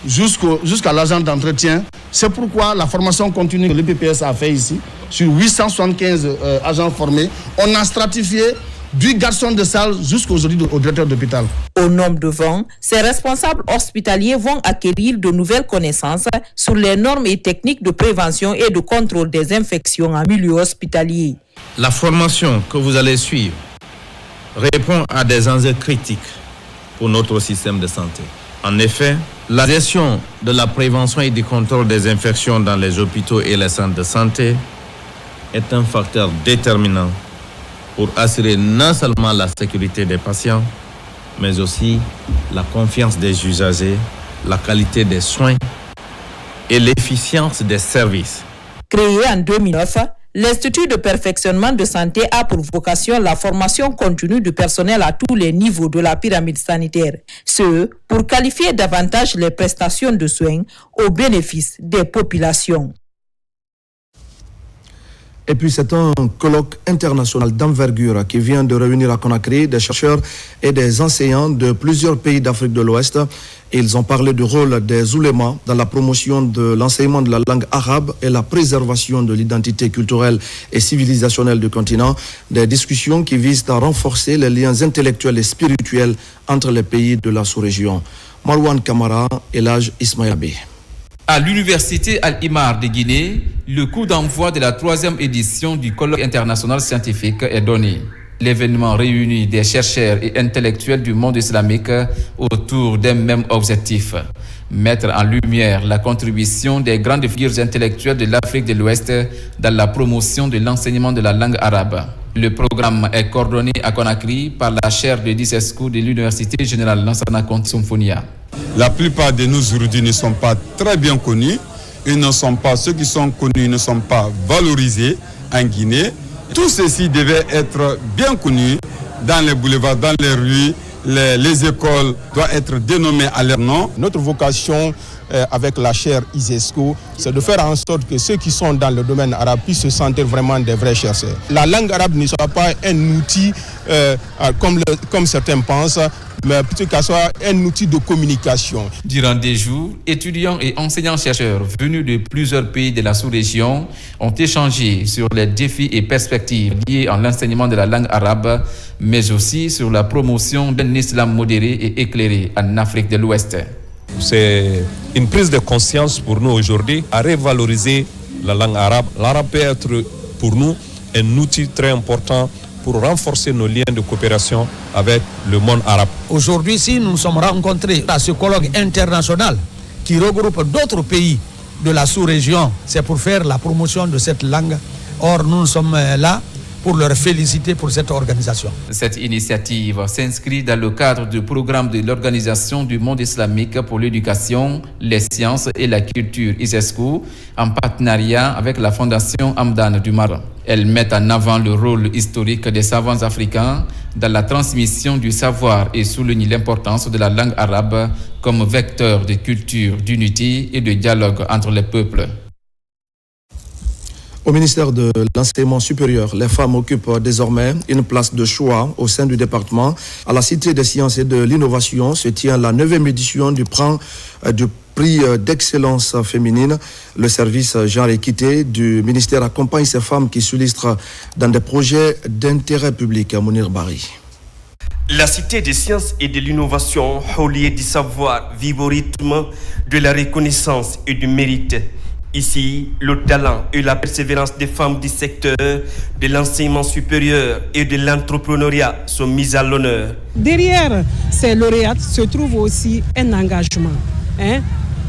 jusqu'à l'agent d'entretien. C'est pourquoi la formation continue que l'IPPS a fait ici, sur 875 agents formés, on a stratifié du garçon de salle jusqu'aujourd'hui au directeur d'hôpital. Au nombre de vents, ces responsables hospitaliers vont acquérir de nouvelles connaissances sur les normes et techniques de prévention et de contrôle des infections en milieu hospitalier. La formation que vous allez suivre répond à des enjeux critiques pour notre système de santé. En effet, la gestion de la prévention et du contrôle des infections dans les hôpitaux et les centres de santé est un facteur déterminant pour assurer non seulement la sécurité des patients, mais aussi la confiance des usagers, la qualité des soins et l'efficience des services. Créé en 2009, l'Institut de perfectionnement de santé a pour vocation la formation continue du personnel à tous les niveaux de la pyramide sanitaire, ce pour qualifier davantage les prestations de soins au bénéfice des populations. Et puis c'est un colloque international d'envergure qui vient de réunir à Conakry des chercheurs et des enseignants de plusieurs pays d'Afrique de l'Ouest. Ils ont parlé du rôle des oulémas dans la promotion de l'enseignement de la langue arabe et la préservation de l'identité culturelle et civilisationnelle du continent. Des discussions qui visent à renforcer les liens intellectuels et spirituels entre les pays de la sous-région. Marwan Kamara et l'âge Ismaïl Abbé. À l'Université Al-Imar de Guinée, le coup d'envoi de la 3e édition du colloque international scientifique est donné. L'événement réunit des chercheurs et intellectuels du monde islamique autour d'un même objectif: mettre en lumière la contribution des grandes figures intellectuelles de l'Afrique de l'Ouest dans la promotion de l'enseignement de la langue arabe. Le programme est coordonné à Conakry par la chaire de Dissescou de l'Université générale Lansana Conté Symphonia. La plupart de nous aujourd'hui ne sont pas très bien connus. Ceux qui sont connus ne sont pas valorisés en Guinée. Tout ceci devait être bien connu dans les boulevards, dans les rues. Les écoles doivent être dénommées à leur nom. Notre vocation avec la chaire ISESCO, c'est de faire en sorte que ceux qui sont dans le domaine arabe puissent se sentir vraiment des vrais chercheurs. La langue arabe ne soit pas un outil comme certains pensent, mais plutôt qu'elle soit un outil de communication. Durant des jours, étudiants et enseignants-chercheurs venus de plusieurs pays de la sous-région ont échangé sur les défis et perspectives liés à l'enseignement de la langue arabe, mais aussi sur la promotion d'un islam modéré et éclairé en Afrique de l'Ouest. C'est une prise de conscience pour nous aujourd'hui à revaloriser la langue arabe. L'arabe peut être pour nous un outil très important pour renforcer nos liens de coopération avec le monde arabe. Aujourd'hui, si nous nous sommes rencontrés à ce colloque international qui regroupe d'autres pays de la sous-région, c'est pour faire la promotion de cette langue. Or, nous sommes là pour leur féliciter pour cette organisation. Cette initiative s'inscrit dans le cadre du programme de l'Organisation du monde islamique pour l'éducation, les sciences et la culture ISESCO, en partenariat avec la Fondation Hamdan du Maroc. Elle met en avant le rôle historique des savants africains dans la transmission du savoir et souligne l'importance de la langue arabe comme vecteur de culture, d'unité et de dialogue entre les peuples. Au ministère de l'Enseignement supérieur, les femmes occupent désormais une place de choix au sein du département. À la Cité des sciences et de l'innovation se tient la 9e édition du prix d'excellence féminine. Le service genre équité du ministère accompagne ces femmes qui s'illustrent dans des projets d'intérêt public à Mounir Bari. La Cité des sciences et de l'innovation, au lieu du savoir, vit au rythme de la reconnaissance et du mérite. Ici, le talent et la persévérance des femmes du secteur de l'enseignement supérieur et de l'entrepreneuriat sont mis à l'honneur. Derrière ces lauréates se trouve aussi un engagement.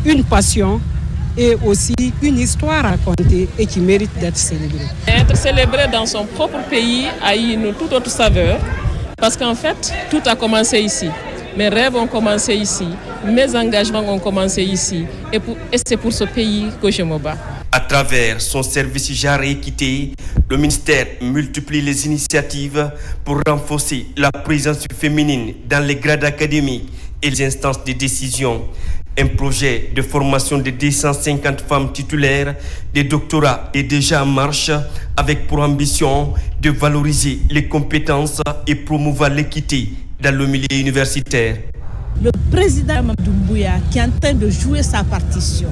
une passion et aussi une histoire à raconter et qui mérite d'être célébrée. Être célébré dans son propre pays a eu une toute autre saveur parce qu'en fait, tout a commencé ici. Mes rêves ont commencé ici, mes engagements ont commencé ici et c'est pour ce pays que je me bats. À travers son service genre et équité, le ministère multiplie les initiatives pour renforcer la présence féminine dans les grades académiques et les instances de décision. Un projet de formation de 250 femmes titulaires des doctorats est déjà en marche avec pour ambition de valoriser les compétences et promouvoir l'équité dans le milieu universitaire. Le président Mamadou Mbouya qui est en train de jouer sa partition,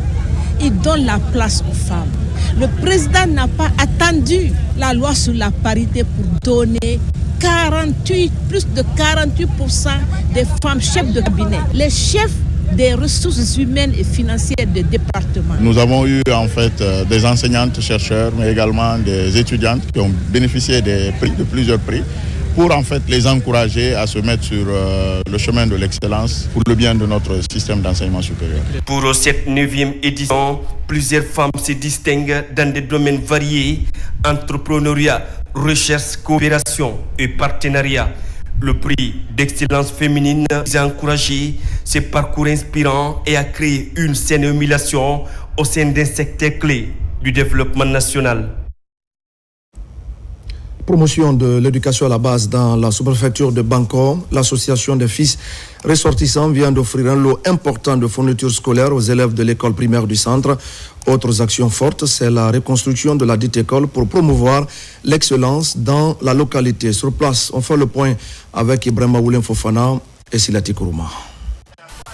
il donne la place aux femmes. Le président n'a pas attendu la loi sur la parité pour donner plus de 48% des femmes chefs de cabinet. Les chefs des ressources humaines et financières des départements. Nous avons eu en fait des enseignantes, chercheurs, mais également des étudiantes qui ont bénéficié de plusieurs prix pour en fait les encourager à se mettre sur le chemin de l'excellence pour le bien de notre système d'enseignement supérieur. Pour cette 9e édition, plusieurs femmes se distinguent dans des domaines variés, entrepreneuriat, recherche, coopération et partenariat. Le prix d'excellence féminine a encouragé ces parcours inspirants et a créé une saine émulation au sein d'un secteur clé du développement national. Promotion de l'éducation à la base dans la sous-préfecture de Bangkok, l'association des fils ressortissants vient d'offrir un lot important de fournitures scolaires aux élèves de l'école primaire du centre. Autres actions fortes, c'est la reconstruction de la dite école pour promouvoir l'excellence dans la localité. Sur place, on fait le point avec Ibrahim Oulem Fofana et Silati Kourouma.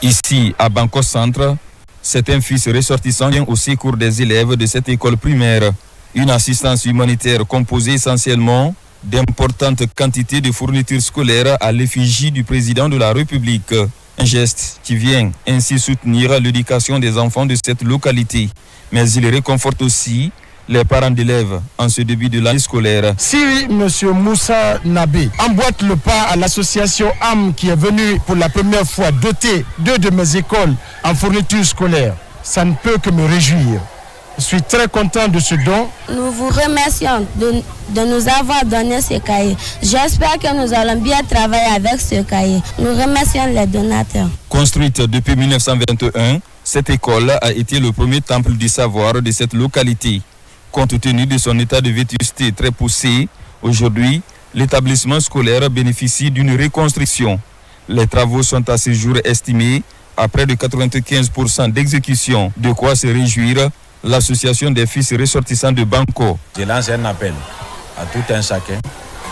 Ici, à Bangkok Centre, c'est un fils ressortissant vient au secours des élèves de cette école primaire. Une assistance humanitaire composée essentiellement d'importantes quantités de fournitures scolaires à l'effigie du président de la République. Un geste qui vient ainsi soutenir l'éducation des enfants de cette localité. Mais il réconforte aussi les parents d'élèves en ce début de l'année scolaire. Si M. Moussa Nabé emboîte le pas à l'association AM qui est venue pour la première fois doter 2 de mes écoles en fournitures scolaires, ça ne peut que me réjouir. Je suis très content de ce don. Nous vous remercions de nous avoir donné ce cahier. J'espère que nous allons bien travailler avec ce cahier. Nous remercions les donateurs. Construite depuis 1921, cette école a été le premier temple du savoir de cette localité. Compte tenu de son état de vétusté très poussé, aujourd'hui, l'établissement scolaire bénéficie d'une reconstruction. Les travaux sont à ce jour estimés à près de 95% d'exécution. De quoi se réjouir l'association des fils ressortissants de Bangkok. Je lance un appel à tout un chacun,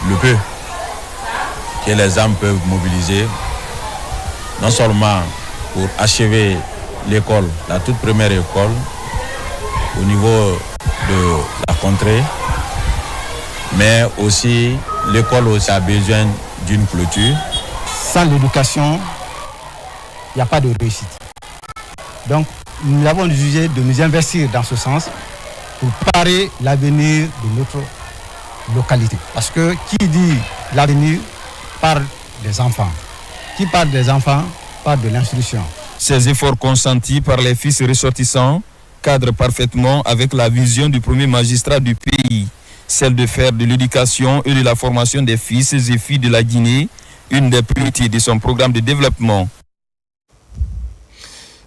le peu que les âmes peuvent mobiliser, non seulement pour achever l'école, la toute première école, au niveau de la contrée, mais aussi l'école aussi a besoin d'une clôture. Sans l'éducation, il n'y a pas de réussite. Donc, nous avons jugé de nous investir dans ce sens pour préparer l'avenir de notre localité. Parce que qui dit l'avenir parle des enfants. Qui parle des enfants parle de l'instruction. Ces efforts consentis par les fils ressortissants cadrent parfaitement avec la vision du premier magistrat du pays, celle de faire de l'éducation et de la formation des fils et filles de la Guinée une des priorités de son programme de développement.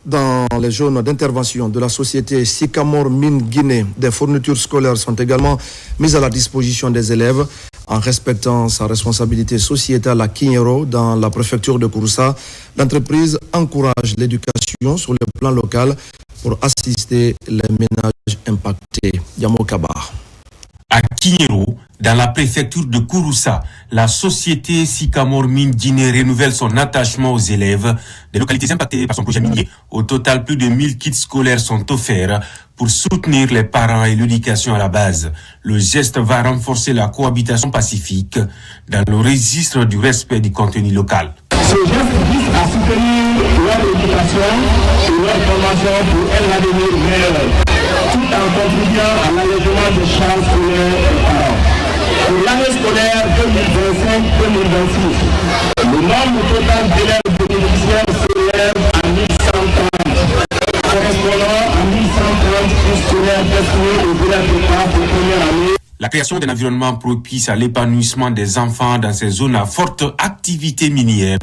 Dans les zones d'intervention de la société Sycamore Mine Guinée, des fournitures scolaires sont également mises à la disposition des élèves en respectant sa responsabilité sociétale à Kinyero dans la préfecture de Kouroussa. L'entreprise encourage l'éducation sur le plan local pour assister les ménages impactés. Yamo Kaba. À Kinyero, dans la préfecture de Kouroussa, la société Sycamore Mine Guinée renouvelle son attachement aux élèves des localités impactées par son projet minier. Au total, plus de 1000 kits scolaires sont offerts pour soutenir les parents et l'éducation à la base. Le geste va renforcer la cohabitation pacifique dans le registre du respect du contenu local. Ce geste vise à soutenir leur éducation et leur formation pour un avenir meilleur, tout en contribuant à l'allègement des charges scolaires des parents. Pour l'année scolaire 2025-2026, le nombre total d'élèves bénéficiaires s'élève à 1130, La création d'un environnement propice à l'épanouissement des enfants dans ces zones à forte activité minière,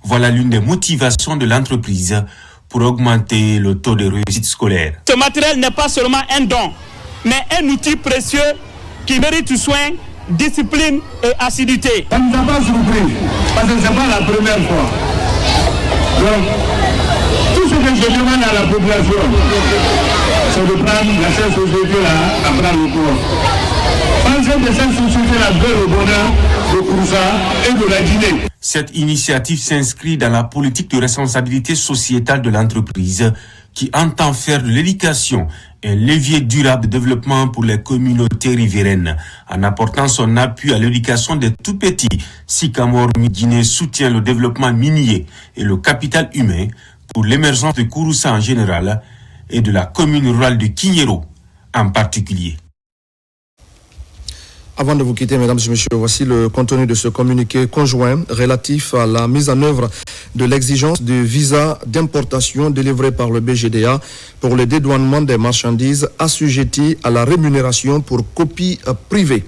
voilà l'une des motivations de l'entreprise pour augmenter le taux de réussite scolaire. Ce matériel n'est pas seulement un don, mais un outil précieux qui mérite soin, discipline et assiduité. Ça ne nous a pas surpris, parce que ce n'est pas la première fois. Donc, tout ce que je demande à la population, c'est de prendre la cette société-là à bras le corps. Pensez de cette société-là vers le bonheur de Kouroussa et de la Guinée. Cette initiative s'inscrit dans la politique de responsabilité sociétale de l'entreprise qui entend faire de l'éducation un levier durable de développement pour les communautés riveraines. En apportant son appui à l'éducation des tout-petits, Sycamore Guinée soutient le développement minier et le capital humain pour l'émergence de Kouroussa en général et de la commune rurale de Kignero en particulier. Avant de vous quitter, mesdames et messieurs, voici le contenu de ce communiqué conjoint relatif à la mise en œuvre de l'exigence de visa d'importation délivré par le BGDA pour le dédouanement des marchandises assujetties à la rémunération pour copie privée.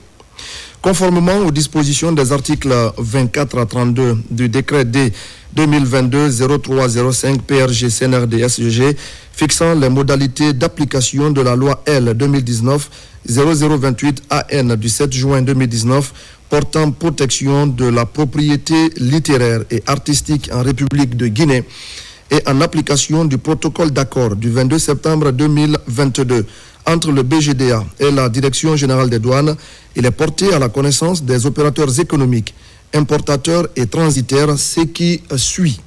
Conformément aux dispositions des articles 24 à 32 du décret D 2022-0305 PRG CNRD SGG fixant les modalités d'application de la loi L 2019-0028 AN du 7 juin 2019 portant protection de la propriété littéraire et artistique en République de Guinée et en application du protocole d'accord du 22 septembre 2022 entre le BGDA et la Direction générale des douanes, il est porté à la connaissance des opérateurs économiques, importateurs et transitaires ce qui suit.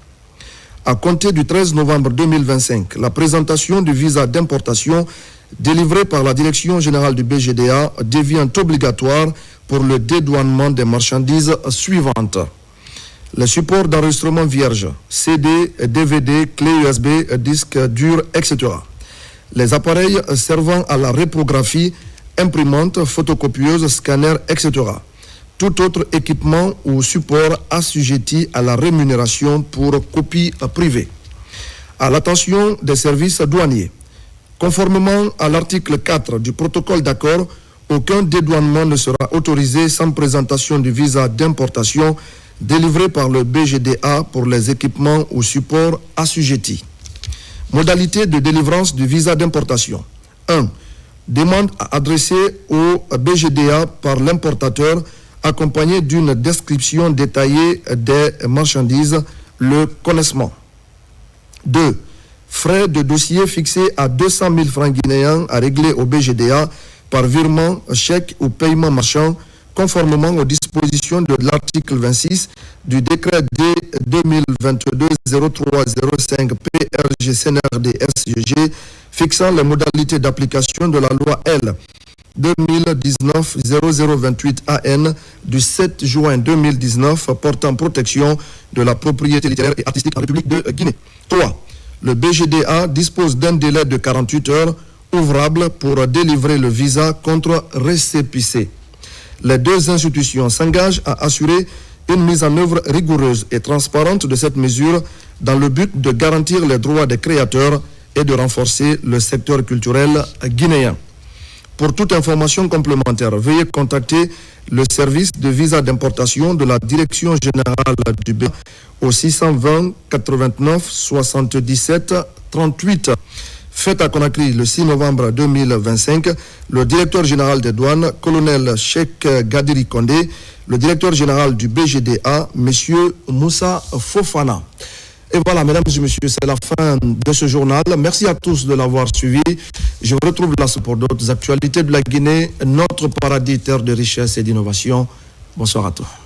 À compter du 13 novembre 2025, la présentation du visa d'importation délivré par la Direction générale du BGDA devient obligatoire pour le dédouanement des marchandises suivantes. Les supports d'enregistrement vierge, CD, DVD, clé USB, disque dur, etc. Les appareils servant à la reprographie, imprimante, photocopieuse, scanner, etc. Tout autre équipement ou support assujetti à la rémunération pour copie privée. À l'attention des services douaniers. Conformément à l'article 4 du protocole d'accord, aucun dédouanement ne sera autorisé sans présentation du visa d'importation délivré par le BGDA pour les équipements ou supports assujettis. Modalité de délivrance du visa d'importation. 1. Demande adressée au BGDA par l'importateur accompagnée d'une description détaillée des marchandises, le connaissement. 2. Frais de dossier fixés à 200 000 francs guinéens à régler au BGDA par virement, chèque ou paiement marchand, conformément aux dispositions de l'article 26 du décret D 2022-0305 PRG CNRD SGG fixant les modalités d'application de la loi L 2019-0028 AN du 7 juin 2019 portant protection de la propriété littéraire et artistique en République de Guinée. 3. Le BGDA dispose d'un délai de 48 heures ouvrable pour délivrer le visa contre récépissé. Les deux institutions s'engagent à assurer une mise en œuvre rigoureuse et transparente de cette mesure dans le but de garantir les droits des créateurs et de renforcer le secteur culturel guinéen. Pour toute information complémentaire, veuillez contacter le service de visa d'importation de la Direction générale du BGDA au 620 89 77 38. Fait à Conakry le 6 novembre 2025, le directeur général des douanes, colonel Cheikh Gadiri Kondé, le directeur général du BGDA, M. Moussa Fofana. Et voilà, mesdames et messieurs, c'est la fin de ce journal. Merci à tous de l'avoir suivi. Je vous retrouve là pour d'autres actualités de la Guinée, notre paradis, terre de richesse et d'innovation. Bonsoir à tous.